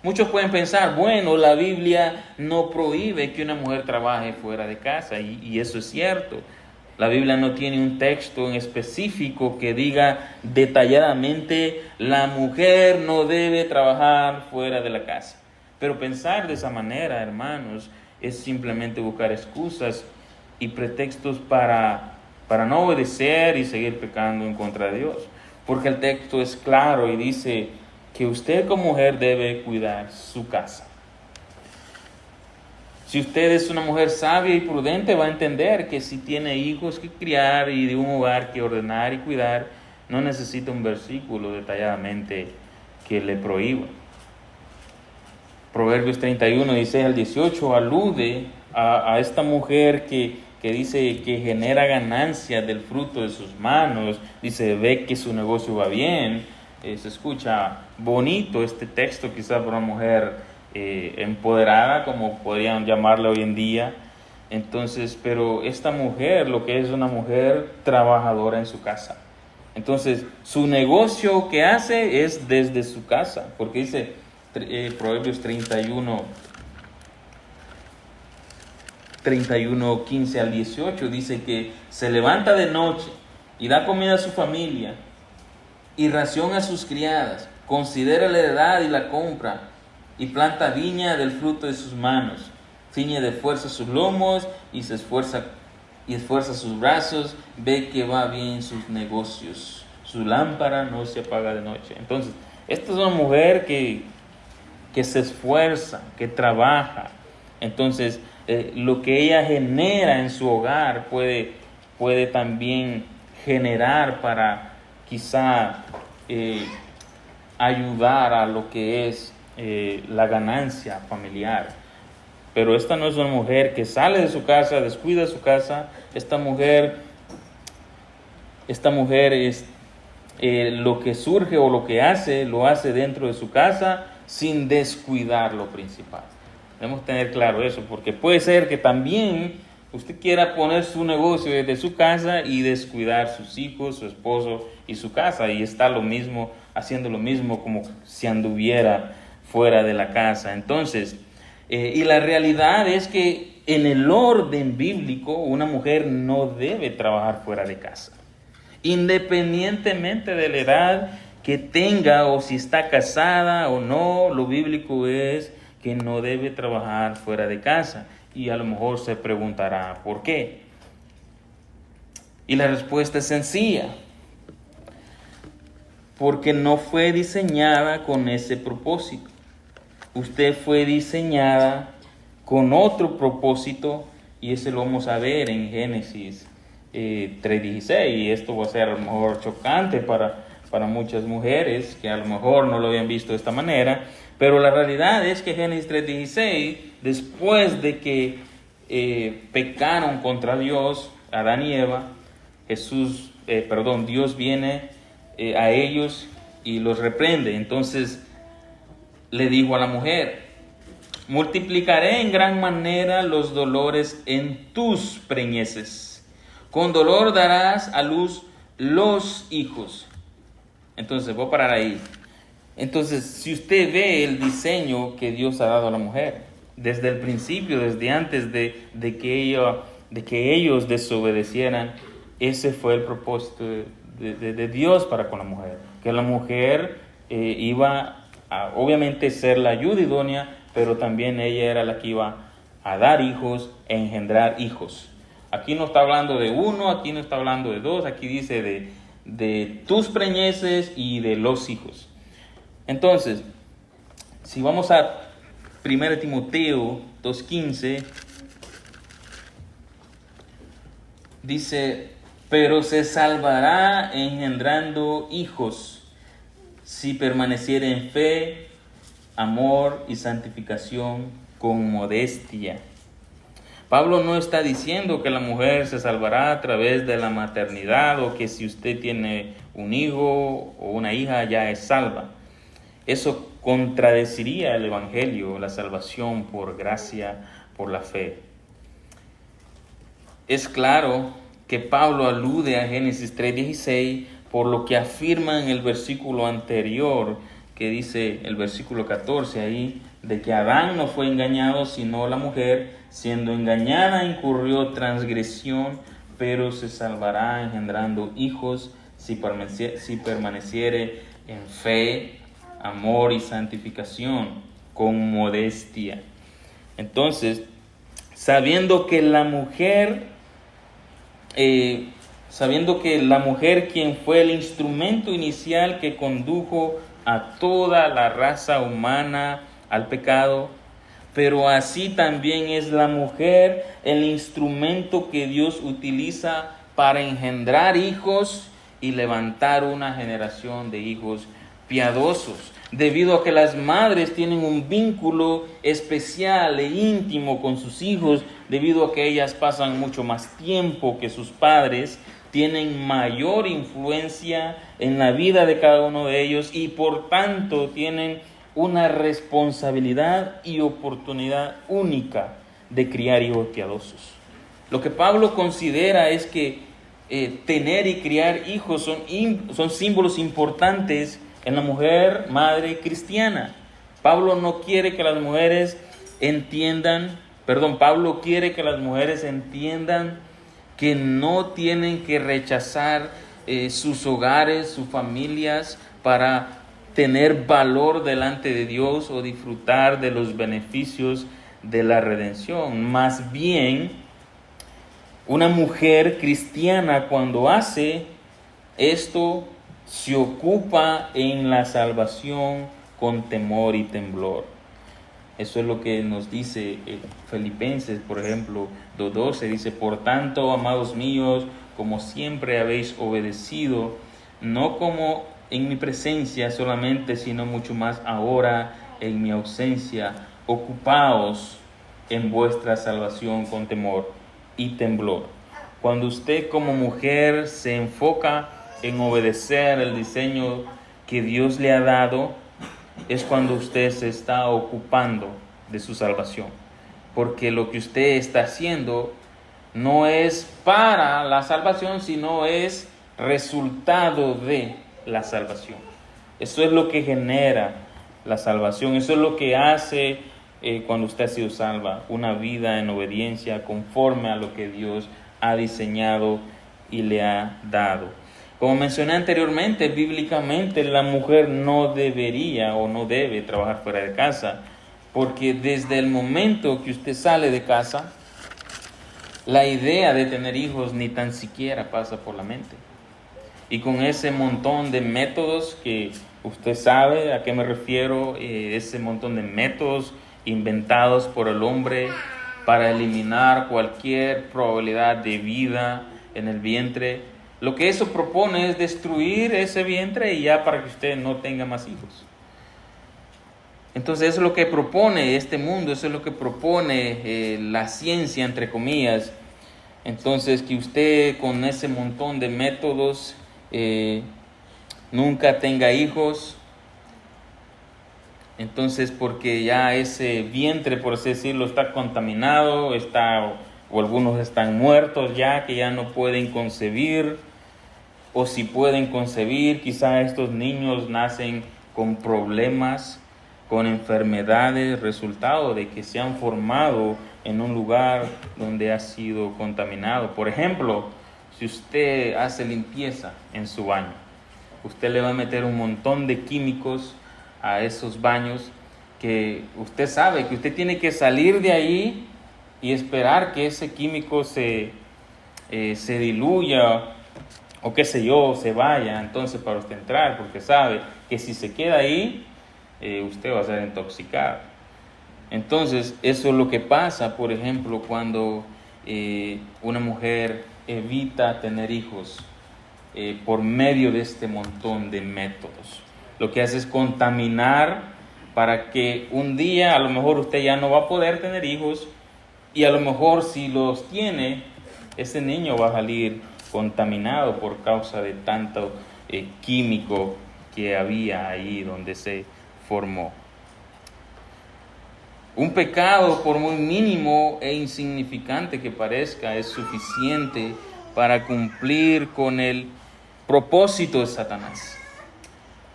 Muchos pueden pensar, bueno, la Biblia no prohíbe que una mujer trabaje fuera de casa, y eso es cierto. La Biblia no tiene un texto en específico que diga detalladamente, la mujer no debe trabajar fuera de la casa. Pero pensar de esa manera, hermanos, es simplemente buscar excusas y pretextos para no obedecer y seguir pecando en contra de Dios. Porque el texto es claro y dice que usted como mujer debe cuidar su casa. Si usted es una mujer sabia y prudente, va a entender que si tiene hijos que criar y de un hogar que ordenar y cuidar, no necesita un versículo detalladamente que le prohíba. Proverbios 31, 16 al 18 alude a esta mujer que dice que genera ganancias del fruto de sus manos. Dice, ve que su negocio va bien. Se escucha bonito este texto, quizás para una mujer empoderada, como podrían llamarla hoy en día. Entonces, pero esta mujer, lo que es una mujer trabajadora en su casa. Entonces, su negocio que hace es desde su casa, porque dice Proverbios 31, 15 al 18, dice que se levanta de noche y da comida a su familia y ración a sus criadas, considera la heredad y la compra, y planta viña del fruto de sus manos, ciñe de fuerza sus lomos y esfuerza sus brazos, ve que va bien sus negocios, su lámpara no se apaga de noche. Entonces, esta es una mujer que se esfuerza, que trabaja. Entonces, lo que ella genera en su hogar puede también generar para quizá ayudar a lo que es la ganancia familiar. Pero esta no es una mujer que sale de su casa, descuida su casa. Esta mujer es lo que surge o lo que hace, lo hace dentro de su casa sin descuidar lo principal. Debemos tener claro eso, porque puede ser que también usted quiera poner su negocio desde su casa y descuidar sus hijos, su esposo y su casa, y está haciendo lo mismo como si anduviera fuera de la casa. Entonces, y la realidad es que en el orden bíblico una mujer no debe trabajar fuera de casa, independientemente de la edad que tenga o si está casada o no. Lo bíblico es que no debe trabajar fuera de casa. Y a lo mejor se preguntará, ¿por qué? Y la respuesta es sencilla. Porque no fue diseñada con ese propósito. Usted fue diseñada con otro propósito, y ese lo vamos a ver en Génesis 3:16. Y esto va a ser a lo mejor chocante para muchas mujeres que a lo mejor no lo habían visto de esta manera. Pero la realidad es que Génesis 3:16, después de que pecaron contra Dios, Adán y Eva, Dios viene a ellos y los reprende. Entonces le dijo a la mujer, multiplicaré en gran manera los dolores en tus preñeces. Con dolor darás a luz los hijos. Entonces, voy a parar ahí. Entonces, si usted ve el diseño que Dios ha dado a la mujer, desde el principio, desde antes de que ellos desobedecieran, ese fue el propósito de Dios para con la mujer. Que la mujer iba a, obviamente, ser la ayuda idónea, pero también ella era la que iba a dar hijos e engendrar hijos. Aquí no está hablando de uno, aquí no está hablando de dos, aquí dice de tus preñeces y de los hijos. Entonces, Si vamos a 1 Timoteo 2:15, dice, pero se salvará engendrando hijos, si permaneciere en fe, amor y santificación con modestia. Pablo no está diciendo que la mujer se salvará a través de la maternidad o que si usted tiene un hijo o una hija ya es salva. Eso contradeciría el Evangelio, la salvación por gracia, por la fe. Es claro que Pablo alude a Génesis 3:16 por lo que afirma en el versículo anterior, que dice el versículo 14 ahí, de que Adán no fue engañado, sino la mujer, siendo engañada incurrió transgresión, pero se salvará engendrando hijos si permaneciere en fe, amor y santificación con modestia. Entonces, sabiendo que la mujer quien fue el instrumento inicial que condujo a toda la raza humana al pecado, pero así también es la mujer el instrumento que Dios utiliza para engendrar hijos y levantar una generación de hijos piadosos, debido a que las madres tienen un vínculo especial e íntimo con sus hijos, debido a que ellas pasan mucho más tiempo que sus padres, tienen mayor influencia en la vida de cada uno de ellos y por tanto tienen una responsabilidad y oportunidad única de criar hijos piadosos. Lo que Pablo considera es que tener y criar hijos son símbolos importantes en la mujer madre cristiana. Pablo quiere que las mujeres entiendan que no tienen que rechazar sus hogares, sus familias para tener valor delante de Dios o disfrutar de los beneficios de la redención. Más bien, una mujer cristiana cuando hace esto se ocupa en la salvación con temor y temblor. Eso es lo que nos dice Filipenses, por ejemplo, 2:12, dice, por tanto, amados míos, como siempre habéis obedecido, no como en mi presencia solamente, sino mucho más ahora en mi ausencia, ocupaos en vuestra salvación con temor y temblor. Cuando usted como mujer se enfoca en obedecer el diseño que Dios le ha dado, es cuando usted se está ocupando de su salvación. Porque lo que usted está haciendo no es para la salvación, sino es resultado de la salvación. Eso es lo que genera la salvación. Eso es lo que hace cuando usted ha sido salva. Una vida en obediencia conforme a lo que Dios ha diseñado y le ha dado. Como mencioné anteriormente, bíblicamente la mujer no debería o no debe trabajar fuera de casa, porque desde el momento que usted sale de casa, la idea de tener hijos ni tan siquiera pasa por la mente. Y con ese montón de métodos que usted sabe a qué me refiero, ese montón de métodos inventados por el hombre para eliminar cualquier probabilidad de vida en el vientre, lo que eso propone es destruir ese vientre y ya para que usted no tenga más hijos. Entonces eso es lo que propone este mundo, eso es lo que propone la ciencia, entre comillas. Entonces que usted con ese montón de métodos nunca tenga hijos. Entonces porque ya ese vientre, por así decirlo, está contaminado, o algunos están muertos ya, que ya no pueden concebir, o si pueden concebir, quizá estos niños nacen con problemas, con enfermedades, resultado de que se han formado en un lugar donde ha sido contaminado. Por ejemplo, si usted hace limpieza en su baño, usted le va a meter un montón de químicos a esos baños que usted sabe que usted tiene que salir de ahí y esperar que ese químico se diluya o qué sé yo, se vaya entonces para usted entrar, porque sabe que si se queda ahí usted va a ser intoxicado. Entonces, eso es lo que pasa, por ejemplo, cuando una mujer evita tener hijos por medio de este montón de métodos. Lo que hace es contaminar para que un día a lo mejor usted ya no va a poder tener hijos, y a lo mejor si los tiene, ese niño va a salir contaminado por causa de tanto químico que había ahí donde se formó. Un pecado, por muy mínimo e insignificante que parezca, es suficiente para cumplir con el propósito de Satanás.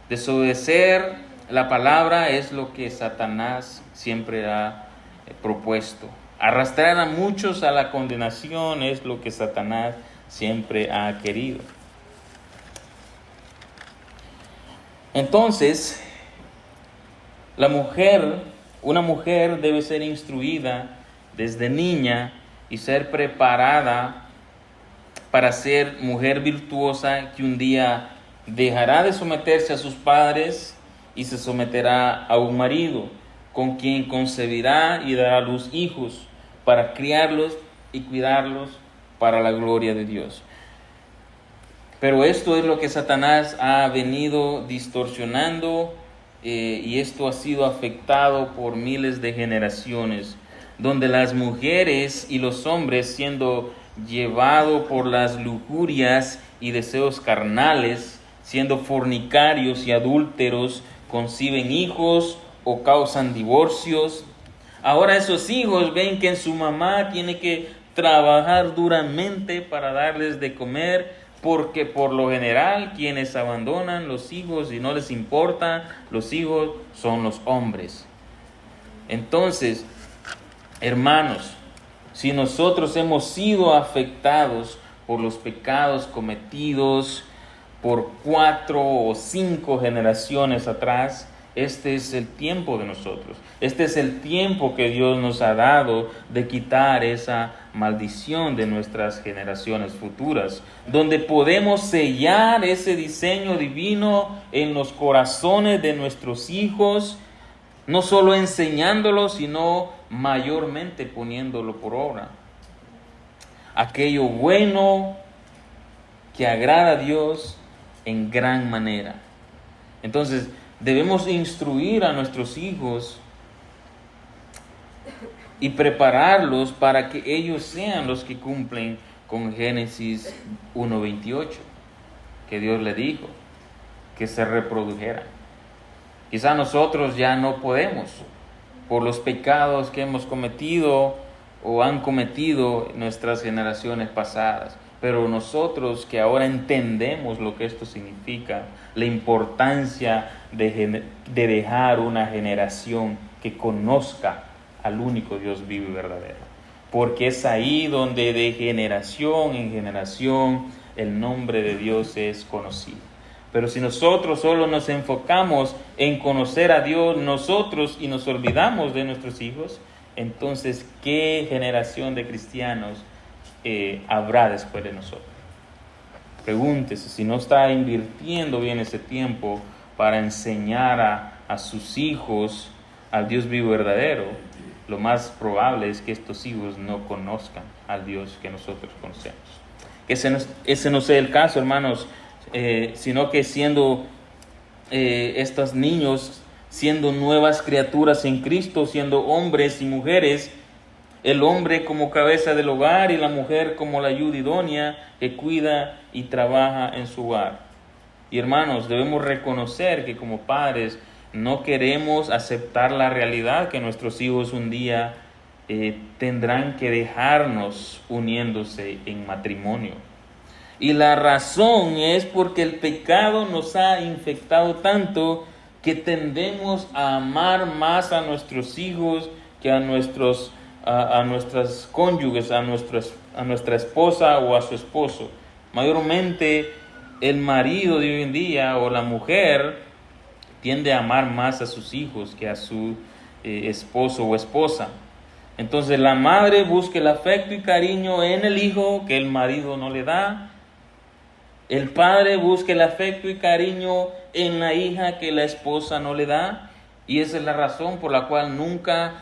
Desobedecer la palabra es lo que Satanás siempre ha propuesto. Arrastrar a muchos a la condenación es lo que Satanás siempre ha querido. Entonces, una mujer debe ser instruida desde niña y ser preparada para ser mujer virtuosa que un día dejará de someterse a sus padres y se someterá a un marido con quien concebirá y dará a luz hijos para criarlos y cuidarlos para la gloria de Dios. Pero esto es lo que Satanás ha venido distorsionando, y esto ha sido afectado por miles de generaciones, donde las mujeres y los hombres, siendo llevados por las lujurias y deseos carnales, siendo fornicarios y adúlteros, conciben hijos o causan divorcios. Ahora esos hijos ven que su mamá tiene que trabajar duramente para darles de comer, porque por lo general quienes abandonan los hijos y no les importa los hijos son los hombres. Entonces, hermanos, si nosotros hemos sido afectados por los pecados cometidos por 4 o 5 generaciones atrás, este es el tiempo de nosotros. Este es el tiempo que Dios nos ha dado de quitar esa maldición de nuestras generaciones futuras, donde podemos sellar ese diseño divino en los corazones de nuestros hijos, no solo enseñándolo, sino mayormente poniéndolo por obra. Aquello bueno que agrada a Dios en gran manera. Entonces, debemos instruir a nuestros hijos y prepararlos para que ellos sean los que cumplen con Génesis 1:28, que Dios le dijo, que se reprodujeran. Quizá nosotros ya no podemos, por los pecados que hemos cometido o han cometido nuestras generaciones pasadas. Pero nosotros que ahora entendemos lo que esto significa, la importancia de dejar una generación que conozca al único Dios vivo y verdadero. Porque es ahí donde de generación en generación el nombre de Dios es conocido. Pero si nosotros solo nos enfocamos en conocer a Dios nosotros y nos olvidamos de nuestros hijos, entonces ¿qué generación de cristianos habrá después de nosotros? Pregúntese si no está invirtiendo bien ese tiempo para enseñar a sus hijos al Dios vivo y verdadero. Lo más probable es que estos hijos no conozcan al Dios que nosotros conocemos. Que ese no sea el caso, hermanos, sino que siendo estos niños, siendo nuevas criaturas en Cristo, siendo hombres y mujeres, el hombre como cabeza del hogar y la mujer como la ayuda idónea que cuida y trabaja en su hogar. Y hermanos, debemos reconocer que como padres no queremos aceptar la realidad que nuestros hijos un día tendrán que dejarnos uniéndose en matrimonio. Y la razón es porque el pecado nos ha infectado tanto que tendemos a amar más a nuestros hijos que a nuestras cónyuges, a nuestra esposa o a su esposo. Mayormente el marido de hoy en día o la mujer tiende a amar más a sus hijos que a su esposo o esposa. Entonces la madre busca el afecto y cariño en el hijo que el marido no le da. El padre busca el afecto y cariño en la hija que la esposa no le da. Y esa es la razón por la cual nunca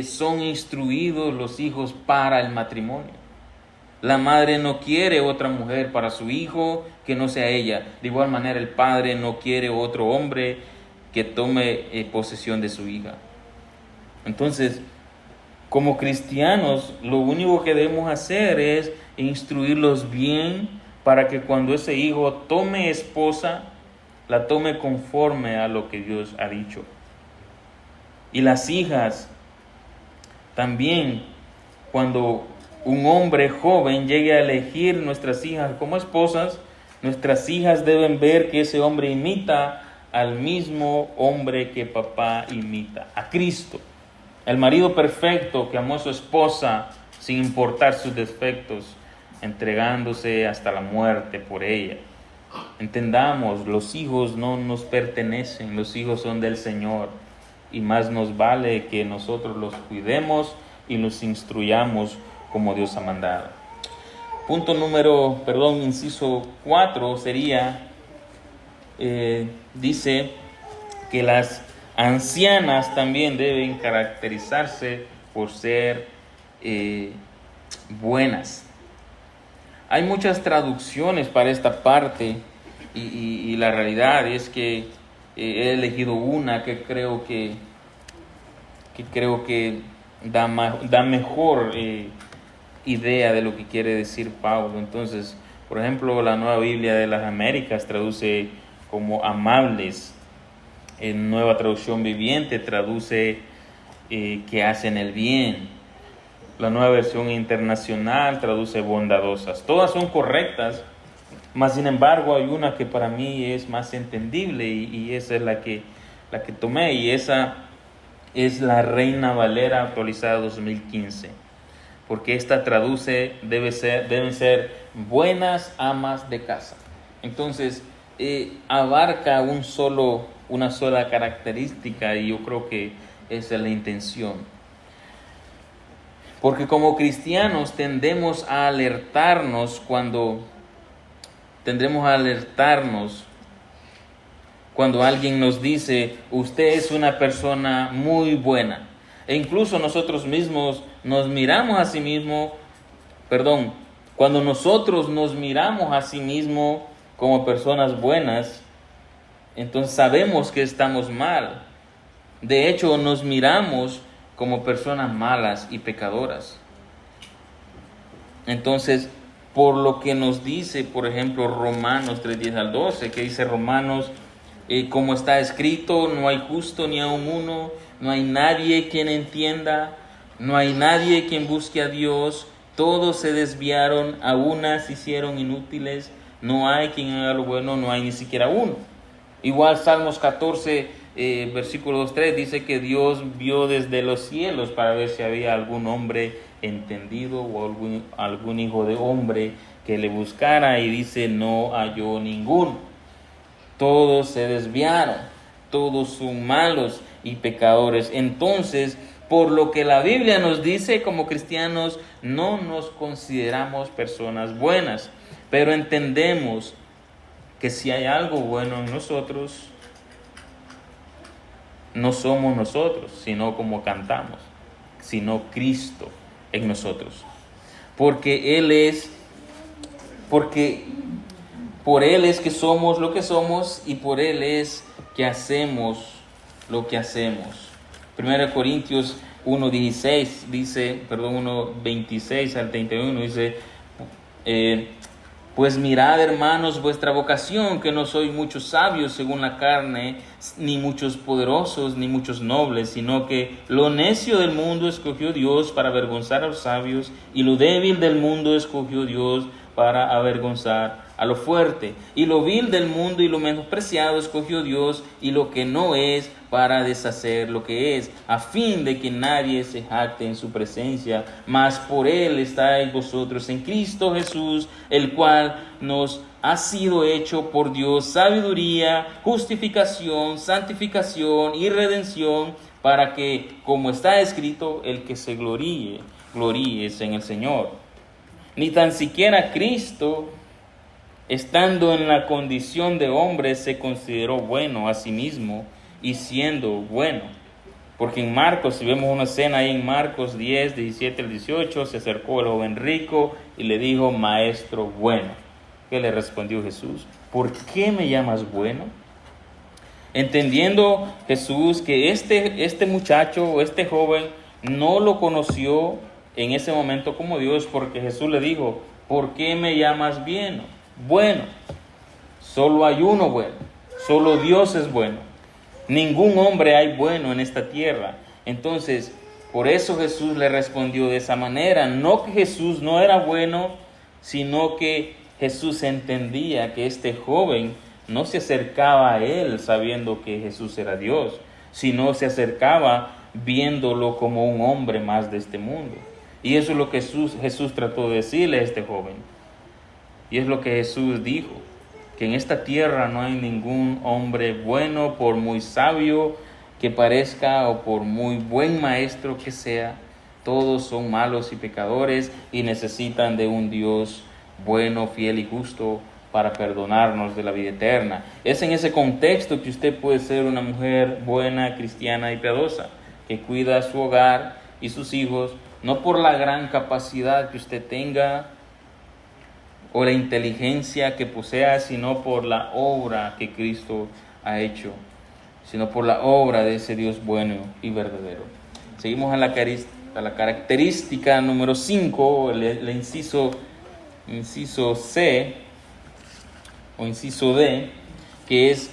son instruidos los hijos para el matrimonio. La madre no quiere otra mujer para su hijo que no sea ella. De igual manera el padre no quiere otro hombre que tome posesión de su hija. Entonces, como cristianos, lo único que debemos hacer es instruirlos bien para que cuando ese hijo tome esposa, la tome conforme a lo que Dios ha dicho. Y las hijas también, cuando un hombre joven llegue a elegir nuestras hijas como esposas, nuestras hijas deben ver que ese hombre imita al mismo hombre que papá imita, a Cristo. El marido perfecto que amó a su esposa sin importar sus defectos, entregándose hasta la muerte por ella. Entendamos, los hijos no nos pertenecen, los hijos son del Señor. Y más nos vale que nosotros los cuidemos y los instruyamos como Dios ha mandado. Inciso 4 sería, dice que las ancianas también deben caracterizarse por ser buenas. Hay muchas traducciones para esta parte y la realidad es que he elegido una que creo que da mejor idea de lo que quiere decir Pablo. Entonces, por ejemplo, la Nueva Biblia de las Américas traduce como amables. En Nueva Traducción Viviente traduce que hacen el bien. La Nueva Versión Internacional traduce bondadosas. Todas son correctas, mas sin embargo hay una que para mí es más entendible y esa es la que tomé, y esa es la Reina Valera actualizada 2015, porque esta traduce deben ser buenas amas de casa. Entonces abarca una sola característica, y yo creo que esa es la intención. Porque como cristianos tendremos a alertarnos cuando alguien nos dice, usted es una persona muy buena. E incluso nosotros mismos nos miramos a sí mismos, cuando nosotros nos miramos a sí mismos como personas buenas, entonces sabemos que estamos mal. De hecho, nos miramos como personas malas y pecadoras. Entonces, por lo que nos dice, por ejemplo, Romanos 3:10 al 12, que dice Romanos, como está escrito, no hay justo ni aun uno, no hay nadie quien entienda, no hay nadie quien busque a Dios, todos se desviaron, a unas se hicieron inútiles, no hay quien haga lo bueno, no hay ni siquiera uno. Igual Salmos 14, versículo 2-3 dice que Dios vio desde los cielos para ver si había algún hombre entendido o algún hijo de hombre que le buscara, y dice no halló ninguno. Todos se desviaron, todos son malos y pecadores. Entonces, por lo que la Biblia nos dice, como cristianos no nos consideramos personas buenas, pero entendemos que si hay algo bueno en nosotros, no somos nosotros, sino como cantamos, sino Cristo en nosotros. Porque por Él es que somos lo que somos, y por Él es que hacemos lo que hacemos. 1 Corintios 1:26 al 31 dice, pues mirad, hermanos, vuestra vocación, que no sois muchos sabios según la carne, ni muchos poderosos, ni muchos nobles, sino que lo necio del mundo escogió Dios para avergonzar a los sabios, y lo débil del mundo escogió Dios para avergonzar a lo fuerte. Y lo vil del mundo y lo menospreciado escogió Dios, y lo que no es, para deshacer lo que es, a fin de que nadie se jacte en su presencia. Mas por Él estáis vosotros en Cristo Jesús, el cual nos ha sido hecho por Dios sabiduría, justificación, santificación y redención, para que, como está escrito, el que se gloríe en el Señor. Ni tan siquiera Cristo, estando en la condición de hombre, se consideró bueno a sí mismo, y siendo bueno. Porque en Marcos, si vemos una escena ahí en Marcos 10, 17 al 18, se acercó el joven rico y le dijo: maestro bueno. ¿Qué le respondió Jesús? ¿Por qué me llamas bueno? Entendiendo Jesús que este muchacho o este joven no lo conoció en ese momento como Dios, porque Jesús le dijo: ¿por qué me llamas bien? Bueno, solo hay uno bueno, solo Dios es bueno. Ningún hombre hay bueno en esta tierra. Entonces, por eso Jesús le respondió de esa manera. No que Jesús no era bueno, sino que Jesús entendía que este joven no se acercaba a él sabiendo que Jesús era Dios, sino se acercaba viéndolo como un hombre más de este mundo. Y eso es lo que Jesús trató de decirle a este joven. Y es lo que Jesús dijo: que en esta tierra no hay ningún hombre bueno, por muy sabio que parezca o por muy buen maestro que sea. Todos son malos y pecadores y necesitan de un Dios bueno, fiel y justo para perdonarnos de la vida eterna. Es en ese contexto que usted puede ser una mujer buena, cristiana y piadosa, que cuida su hogar y sus hijos, no por la gran capacidad que usted tenga o la inteligencia que posea, sino por la obra que Cristo ha hecho, sino por la obra de ese Dios bueno y verdadero. Seguimos a la característica número 5, el inciso C o inciso D, que es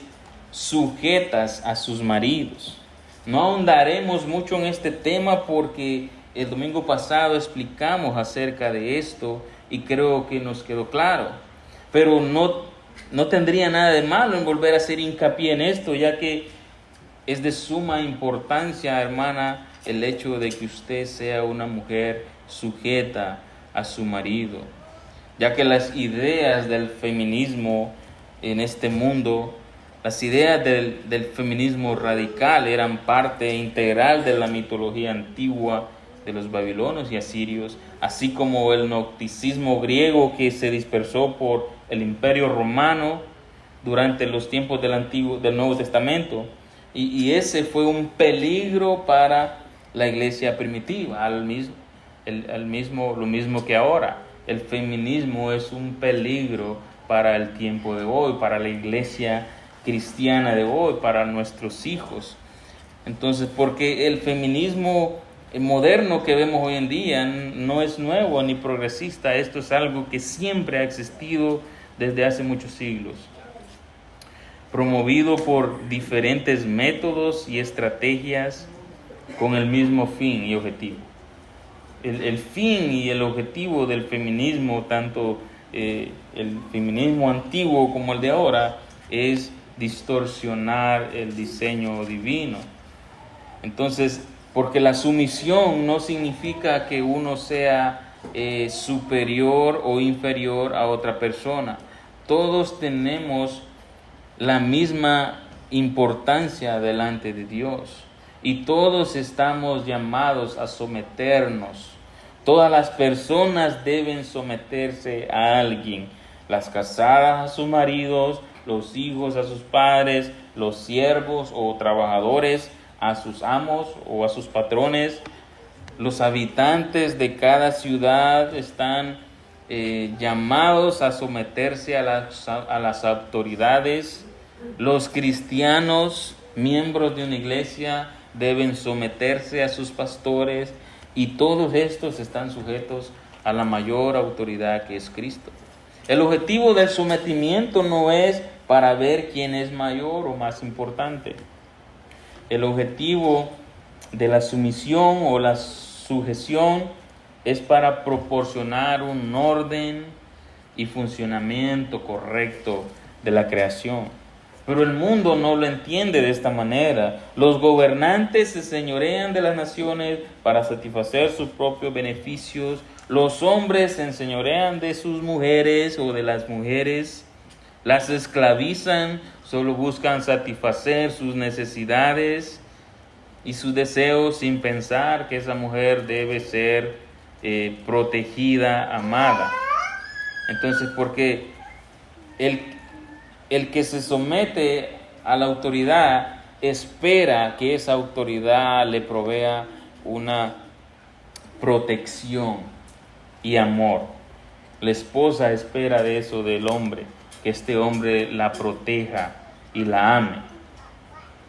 sujetas a sus maridos. No ahondaremos mucho en este tema porque el domingo pasado explicamos acerca de esto y creo que nos quedó claro, pero no tendría nada de malo en volver a hacer hincapié en esto, ya que es de suma importancia, hermana, el hecho de que usted sea una mujer sujeta a su marido, ya que las ideas del feminismo en este mundo, las ideas del feminismo radical eran parte integral de la mitología antigua de los babilonios y asirios, así como el gnosticismo griego que se dispersó por el Imperio Romano durante los tiempos del Nuevo Testamento. Y ese fue un peligro para la iglesia primitiva, lo mismo que ahora. El feminismo es un peligro para el tiempo de hoy, para la iglesia cristiana de hoy, para nuestros hijos. Entonces, porque el feminismo moderno que vemos hoy en día no es nuevo ni progresista, esto es algo que siempre ha existido desde hace muchos siglos, promovido por diferentes métodos y estrategias con el mismo fin y objetivo. El fin y el objetivo del feminismo, tanto el feminismo antiguo como el de ahora, es distorsionar el diseño divino. Entonces, porque la sumisión no significa que uno sea superior o inferior a otra persona. Todos tenemos la misma importancia delante de Dios y todos estamos llamados a someternos. Todas las personas deben someterse a alguien: las casadas a sus maridos, los hijos a sus padres, los siervos o trabajadores a sus amos o a sus patrones. Los habitantes de cada ciudad están llamados a someterse a las autoridades. Los cristianos, miembros de una iglesia, deben someterse a sus pastores, y todos estos están sujetos a la mayor autoridad, que es Cristo. El objetivo del sometimiento no es para ver quién es mayor o más importante. El objetivo de la sumisión o la sujeción es para proporcionar un orden y funcionamiento correcto de la creación. Pero el mundo no lo entiende de esta manera. Los gobernantes se señorean de las naciones para satisfacer sus propios beneficios. Los hombres se enseñorean de sus mujeres o de las mujeres. Las esclavizan, solo buscan satisfacer sus necesidades y sus deseos sin pensar que esa mujer debe ser protegida, amada. Entonces, porque el que se somete a la autoridad espera que esa autoridad le provea una protección y amor. La esposa espera de eso del hombre, que este hombre la proteja y la ame.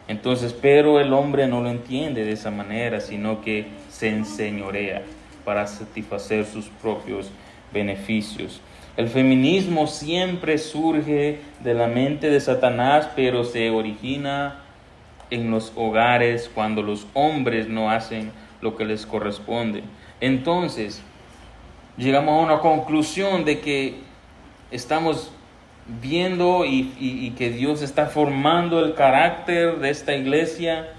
Entonces, pero el hombre no lo entiende de esa manera, sino que se enseñorea para satisfacer sus propios beneficios. El feminismo siempre surge de la mente de Satanás, pero se origina en los hogares cuando los hombres no hacen lo que les corresponde. Entonces, llegamos a una conclusión de que estamos viendo y que Dios está formando el carácter de esta iglesia,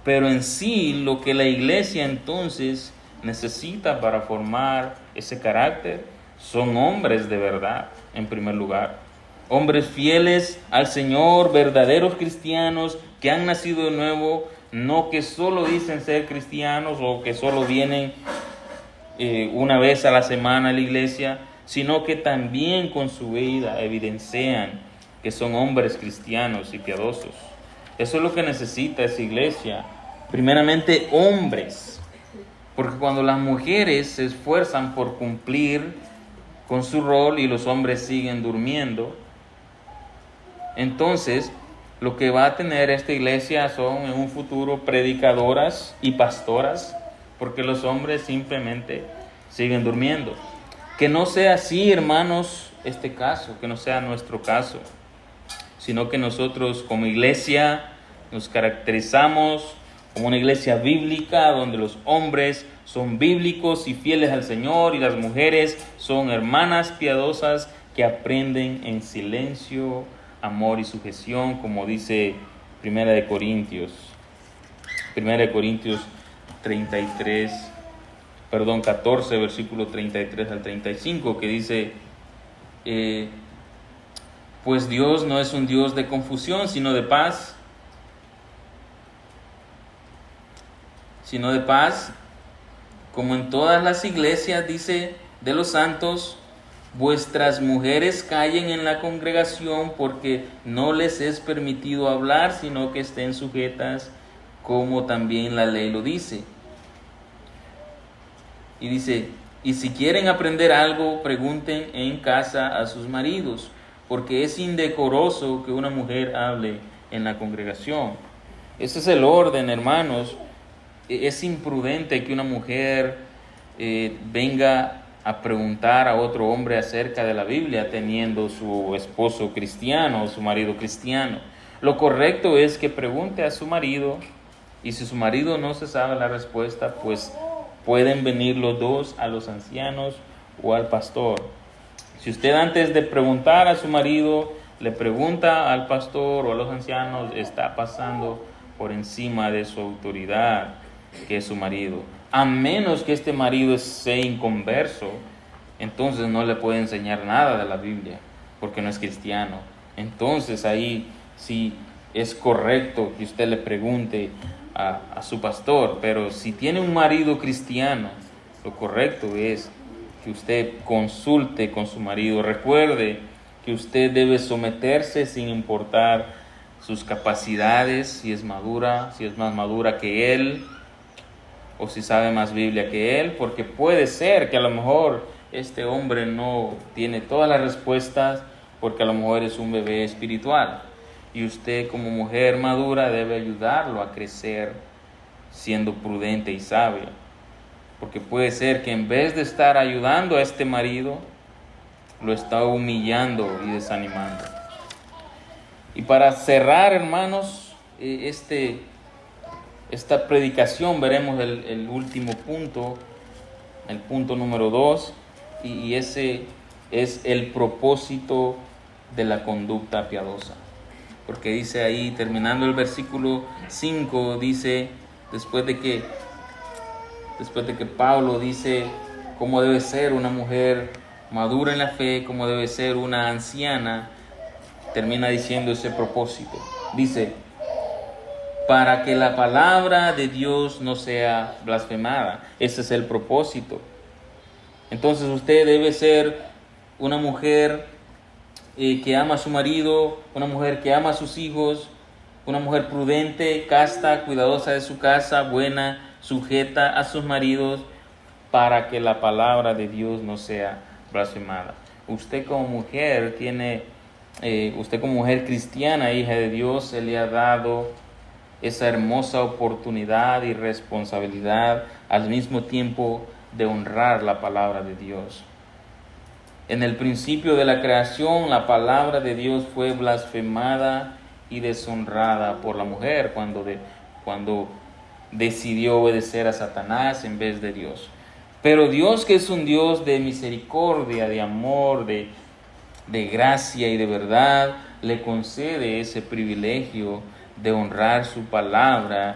pero en sí lo que la iglesia entonces necesita para formar ese carácter son hombres de verdad, en primer lugar. Hombres fieles al Señor, verdaderos cristianos que han nacido de nuevo, no que solo dicen ser cristianos o que solo vienen una vez a la semana a la iglesia, sino que también con su vida evidencian que son hombres cristianos y piadosos. Eso es lo que necesita esa iglesia. Primeramente, hombres. Porque cuando las mujeres se esfuerzan por cumplir con su rol y los hombres siguen durmiendo, entonces lo que va a tener esta iglesia son en un futuro predicadoras y pastoras, porque los hombres simplemente siguen durmiendo. Que no sea así, hermanos, este caso, que no sea nuestro caso, sino que nosotros como iglesia nos caracterizamos como una iglesia bíblica donde los hombres son bíblicos y fieles al Señor y las mujeres son hermanas piadosas que aprenden en silencio, amor y sujeción, como dice 1 Corintios 14, versículo 33 al 35, que dice, pues Dios no es un Dios de confusión, sino de paz, como en todas las iglesias, dice, de los santos. Vuestras mujeres callen en la congregación, porque no les es permitido hablar, sino que estén sujetas, como también la ley lo dice. Y dice, y si quieren aprender algo, pregunten en casa a sus maridos, porque es indecoroso que una mujer hable en la congregación. Ese es el orden, hermanos. Es imprudente que una mujer venga a preguntar a otro hombre acerca de la Biblia teniendo su esposo cristiano o su marido cristiano. Lo correcto es que pregunte a su marido, y si su marido no se sabe la respuesta, pues pueden venir los dos a los ancianos o al pastor. Si usted antes de preguntar a su marido le pregunta al pastor o a los ancianos, está pasando por encima de su autoridad, que es su marido. A menos que este marido sea inconverso, entonces no le puede enseñar nada de la Biblia, porque no es cristiano. Entonces ahí sí es correcto que usted le pregunte a su pastor, pero si tiene un marido cristiano, lo correcto es que usted consulte con su marido. Recuerde que usted debe someterse sin importar sus capacidades, si es madura, si es más madura que él, o si sabe más Biblia que él, porque puede ser que a lo mejor este hombre no tiene todas las respuestas, porque a lo mejor es un bebé espiritual. Y usted como mujer madura debe ayudarlo a crecer siendo prudente y sabia. Porque puede ser que en vez de estar ayudando a este marido, lo está humillando y desanimando. Y para cerrar, hermanos, esta predicación, veremos el último punto, el punto número 2, y ese es el propósito de la conducta piadosa. Porque dice ahí, terminando el versículo 5, dice, después de que Pablo dice cómo debe ser una mujer madura en la fe, cómo debe ser una anciana, termina diciendo ese propósito. Dice, para que la palabra de Dios no sea blasfemada. Ese es el propósito. Entonces usted debe ser una mujer que ama a su marido, una mujer que ama a sus hijos, Una mujer prudente, casta, cuidadosa de su casa, buena, sujeta a sus maridos, para que la palabra de Dios no sea blasfemada. Usted como mujer usted como mujer cristiana, hija de Dios, se le ha dado esa hermosa oportunidad y responsabilidad al mismo tiempo de honrar la palabra de Dios. En el principio de la creación, la palabra de Dios fue blasfemada y deshonrada por la mujer cuando decidió obedecer a Satanás en vez de Dios. Pero Dios, que es un Dios de misericordia, de amor, de gracia y de verdad, le concede ese privilegio de honrar su palabra,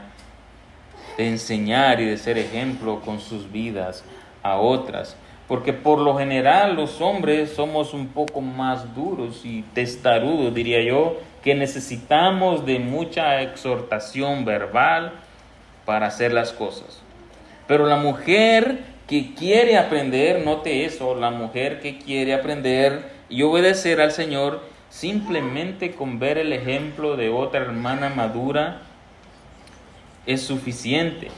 de enseñar y de ser ejemplo con sus vidas a otras. Porque por lo general los hombres somos un poco más duros y testarudos, diría yo, que necesitamos de mucha exhortación verbal para hacer las cosas. Pero la mujer que quiere aprender, note eso, la mujer que quiere aprender y obedecer al Señor, simplemente con ver el ejemplo de otra hermana madura es suficiente.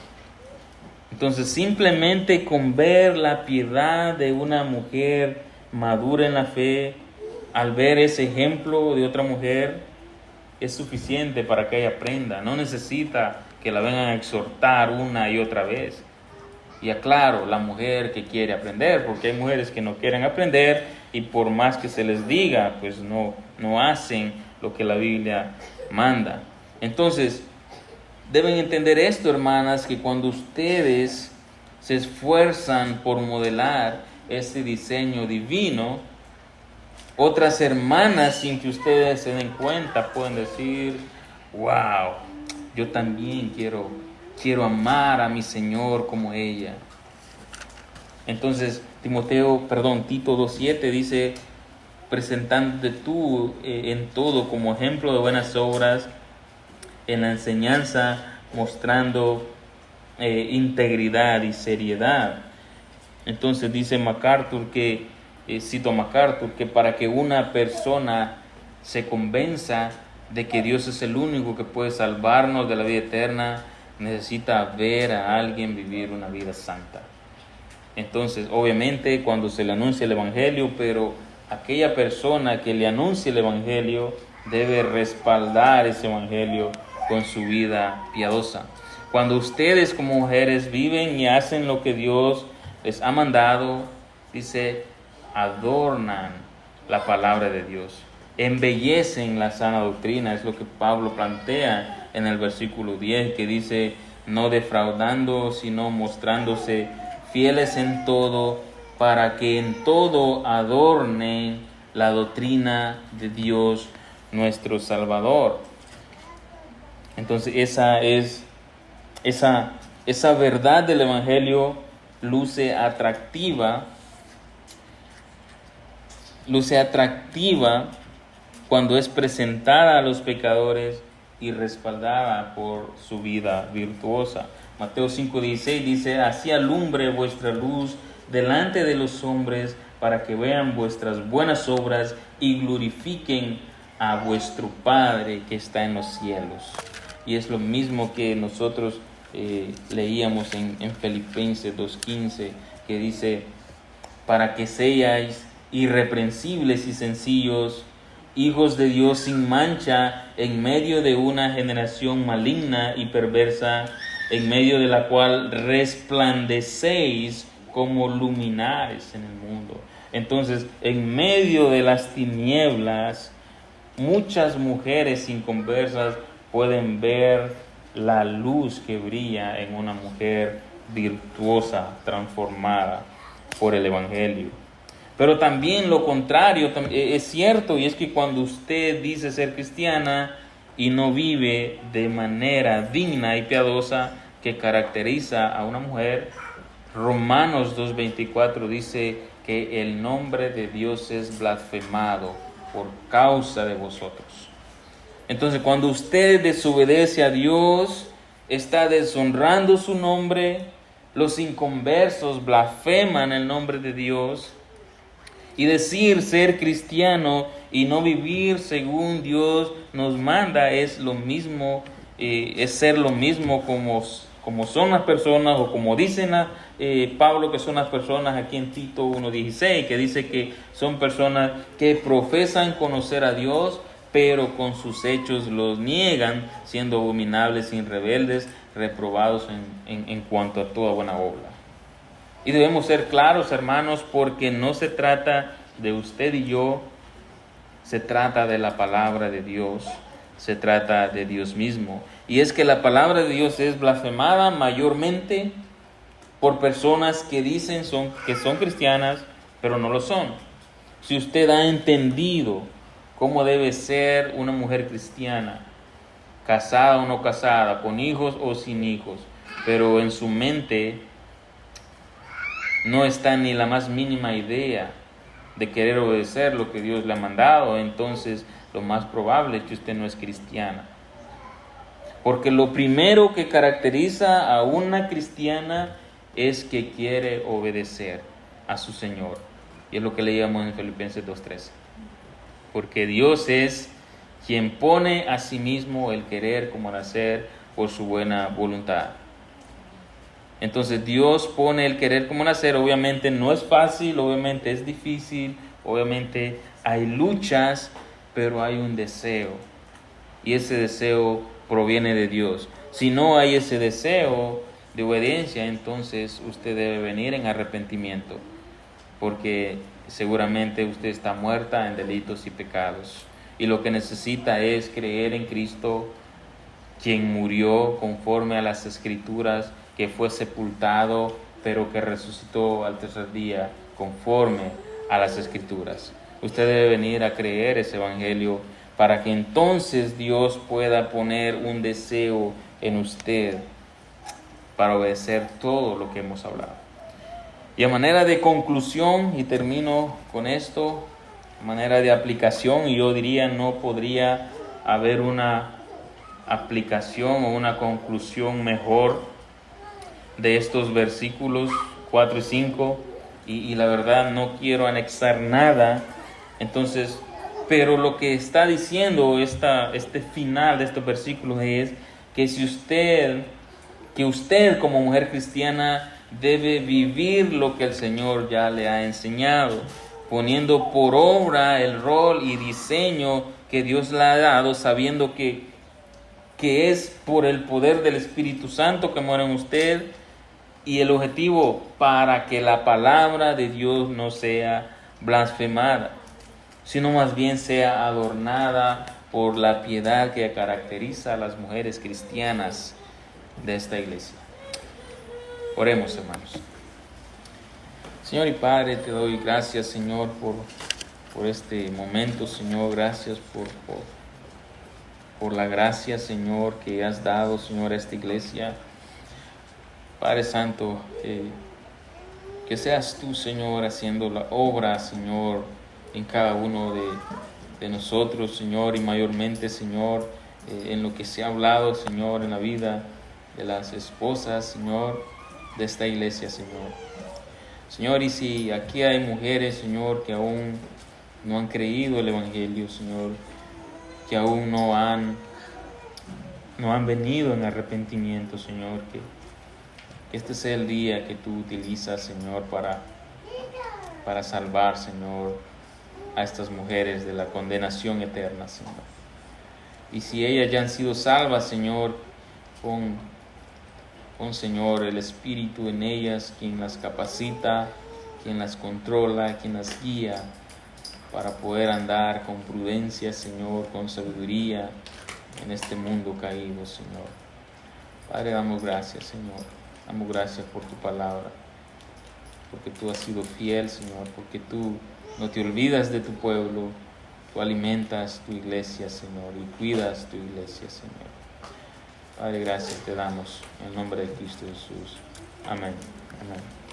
Entonces, simplemente con ver la piedad de una mujer madura en la fe, al ver ese ejemplo de otra mujer, es suficiente para que ella aprenda. No necesita que la vengan a exhortar una y otra vez. Y aclaro, la mujer que quiere aprender, porque hay mujeres que no quieren aprender y por más que se les diga, pues no hacen lo que la Biblia manda. Entonces, deben entender esto, hermanas, que cuando ustedes se esfuerzan por modelar este diseño divino, otras hermanas, sin que ustedes se den cuenta, pueden decir: wow, yo también quiero amar a mi Señor como ella. Entonces, Tito 2:7 dice: presentándote tú en todo como ejemplo de buenas obras, en la enseñanza, mostrando integridad y seriedad. Entonces dice cito a MacArthur, que para que una persona se convenza de que Dios es el único que puede salvarnos de la vida eterna, necesita ver a alguien vivir una vida santa. Entonces, obviamente, cuando se le anuncia el Evangelio, pero aquella persona que le anuncia el Evangelio debe respaldar ese Evangelio con su vida piadosa. Cuando ustedes como mujeres viven y hacen lo que Dios les ha mandado, dice, adornan la palabra de Dios, embellecen la sana doctrina. Es lo que Pablo plantea en el versículo 10, que dice: no defraudando, sino mostrándose fieles en todo, para que en todo adornen la doctrina de Dios nuestro Salvador. Entonces esa verdad del Evangelio luce atractiva cuando es presentada a los pecadores y respaldada por su vida virtuosa. Mateo 5:16 dice: así alumbre vuestra luz delante de los hombres, para que vean vuestras buenas obras y glorifiquen a vuestro Padre que está en los cielos. Y es lo mismo que nosotros leíamos en Filipenses 2:15, que dice: para que seáis irreprensibles y sencillos, hijos de Dios sin mancha, en medio de una generación maligna y perversa, en medio de la cual resplandecéis como luminares en el mundo. Entonces, en medio de las tinieblas, muchas mujeres inconversas pueden ver la luz que brilla en una mujer virtuosa, transformada por el Evangelio. Pero también lo contrario es cierto, y es que cuando usted dice ser cristiana y no vive de manera digna y piadosa que caracteriza a una mujer, Romanos 2:24 dice que el nombre de Dios es blasfemado por causa de vosotros. Entonces, cuando usted desobedece a Dios, está deshonrando su nombre. Los inconversos blasfeman el nombre de Dios. Y decir ser cristiano y no vivir según Dios nos manda es lo mismo, es ser lo mismo como son las personas, o como dicen Pablo que son las personas aquí en Tito 1:16, que dice que son personas que profesan conocer a Dios, pero con sus hechos los niegan, siendo abominables y rebeldes, reprobados en cuanto a toda buena obra. Y debemos ser claros, hermanos, porque no se trata de usted y yo, se trata de la palabra de Dios, se trata de Dios mismo. Y es que la palabra de Dios es blasfemada mayormente por personas que dicen que son cristianas, pero no lo son. Si usted ha entendido cómo debe ser una mujer cristiana, casada o no casada, con hijos o sin hijos, pero en su mente no está ni la más mínima idea de querer obedecer lo que Dios le ha mandado, entonces lo más probable es que usted no es cristiana. Porque lo primero que caracteriza a una cristiana es que quiere obedecer a su Señor. Y es lo que leíamos en Filipenses 2:13. Porque Dios es quien pone a sí mismo el querer como el hacer por su buena voluntad. Entonces Dios pone el querer como el hacer. Obviamente no es fácil, obviamente es difícil, obviamente hay luchas, pero hay un deseo. Y ese deseo proviene de Dios. Si no hay ese deseo de obediencia, entonces usted debe venir en arrepentimiento, porque seguramente usted está muerta en delitos y pecados. Y lo que necesita es creer en Cristo, quien murió conforme a las Escrituras, que fue sepultado, pero que resucitó al tercer día conforme a las Escrituras. Usted debe venir a creer ese evangelio para que entonces Dios pueda poner un deseo en usted para obedecer todo lo que hemos hablado. Y a manera de conclusión, y termino con esto, a manera de aplicación, y yo diría no podría haber una aplicación o una conclusión mejor de estos versículos 4 y 5, y la verdad no quiero anexar nada, entonces, pero lo que está diciendo este final de estos versículos es que usted como mujer cristiana debe vivir lo que el Señor ya le ha enseñado, poniendo por obra el rol y diseño que Dios le ha dado, sabiendo que es por el poder del Espíritu Santo que mora en usted, y el objetivo para que la palabra de Dios no sea blasfemada, sino más bien sea adornada por la piedad que caracteriza a las mujeres cristianas de esta iglesia. Oremos, hermanos. Señor y Padre, te doy gracias, Señor, por este momento, Señor. Gracias por la gracia, Señor, que has dado, Señor, a esta iglesia. Padre Santo, que seas tú, Señor, haciendo la obra, Señor, en cada uno de nosotros, Señor, y mayormente, Señor, en lo que se ha hablado, Señor, en la vida de las esposas, Señor, de esta iglesia, Señor. Señor, y si aquí hay mujeres, Señor, que aún no han creído el Evangelio, Señor, que aún no han venido en arrepentimiento, Señor, que este sea el día que tú utilizas, Señor, para salvar, Señor, a estas mujeres de la condenación eterna, Señor. Y si ellas ya han sido salvas, Señor, pon, Señor, el Espíritu en ellas, quien las capacita, quien las controla, quien las guía para poder andar con prudencia, Señor, con sabiduría en este mundo caído, Señor. Padre, damos gracias, Señor. Damos gracias por tu palabra, porque tú has sido fiel, Señor, porque tú no te olvidas de tu pueblo, tú alimentas tu iglesia, Señor, y cuidas tu iglesia, Señor. Padre, gracias te damos en el nombre de Cristo Jesús. Amén. Amén.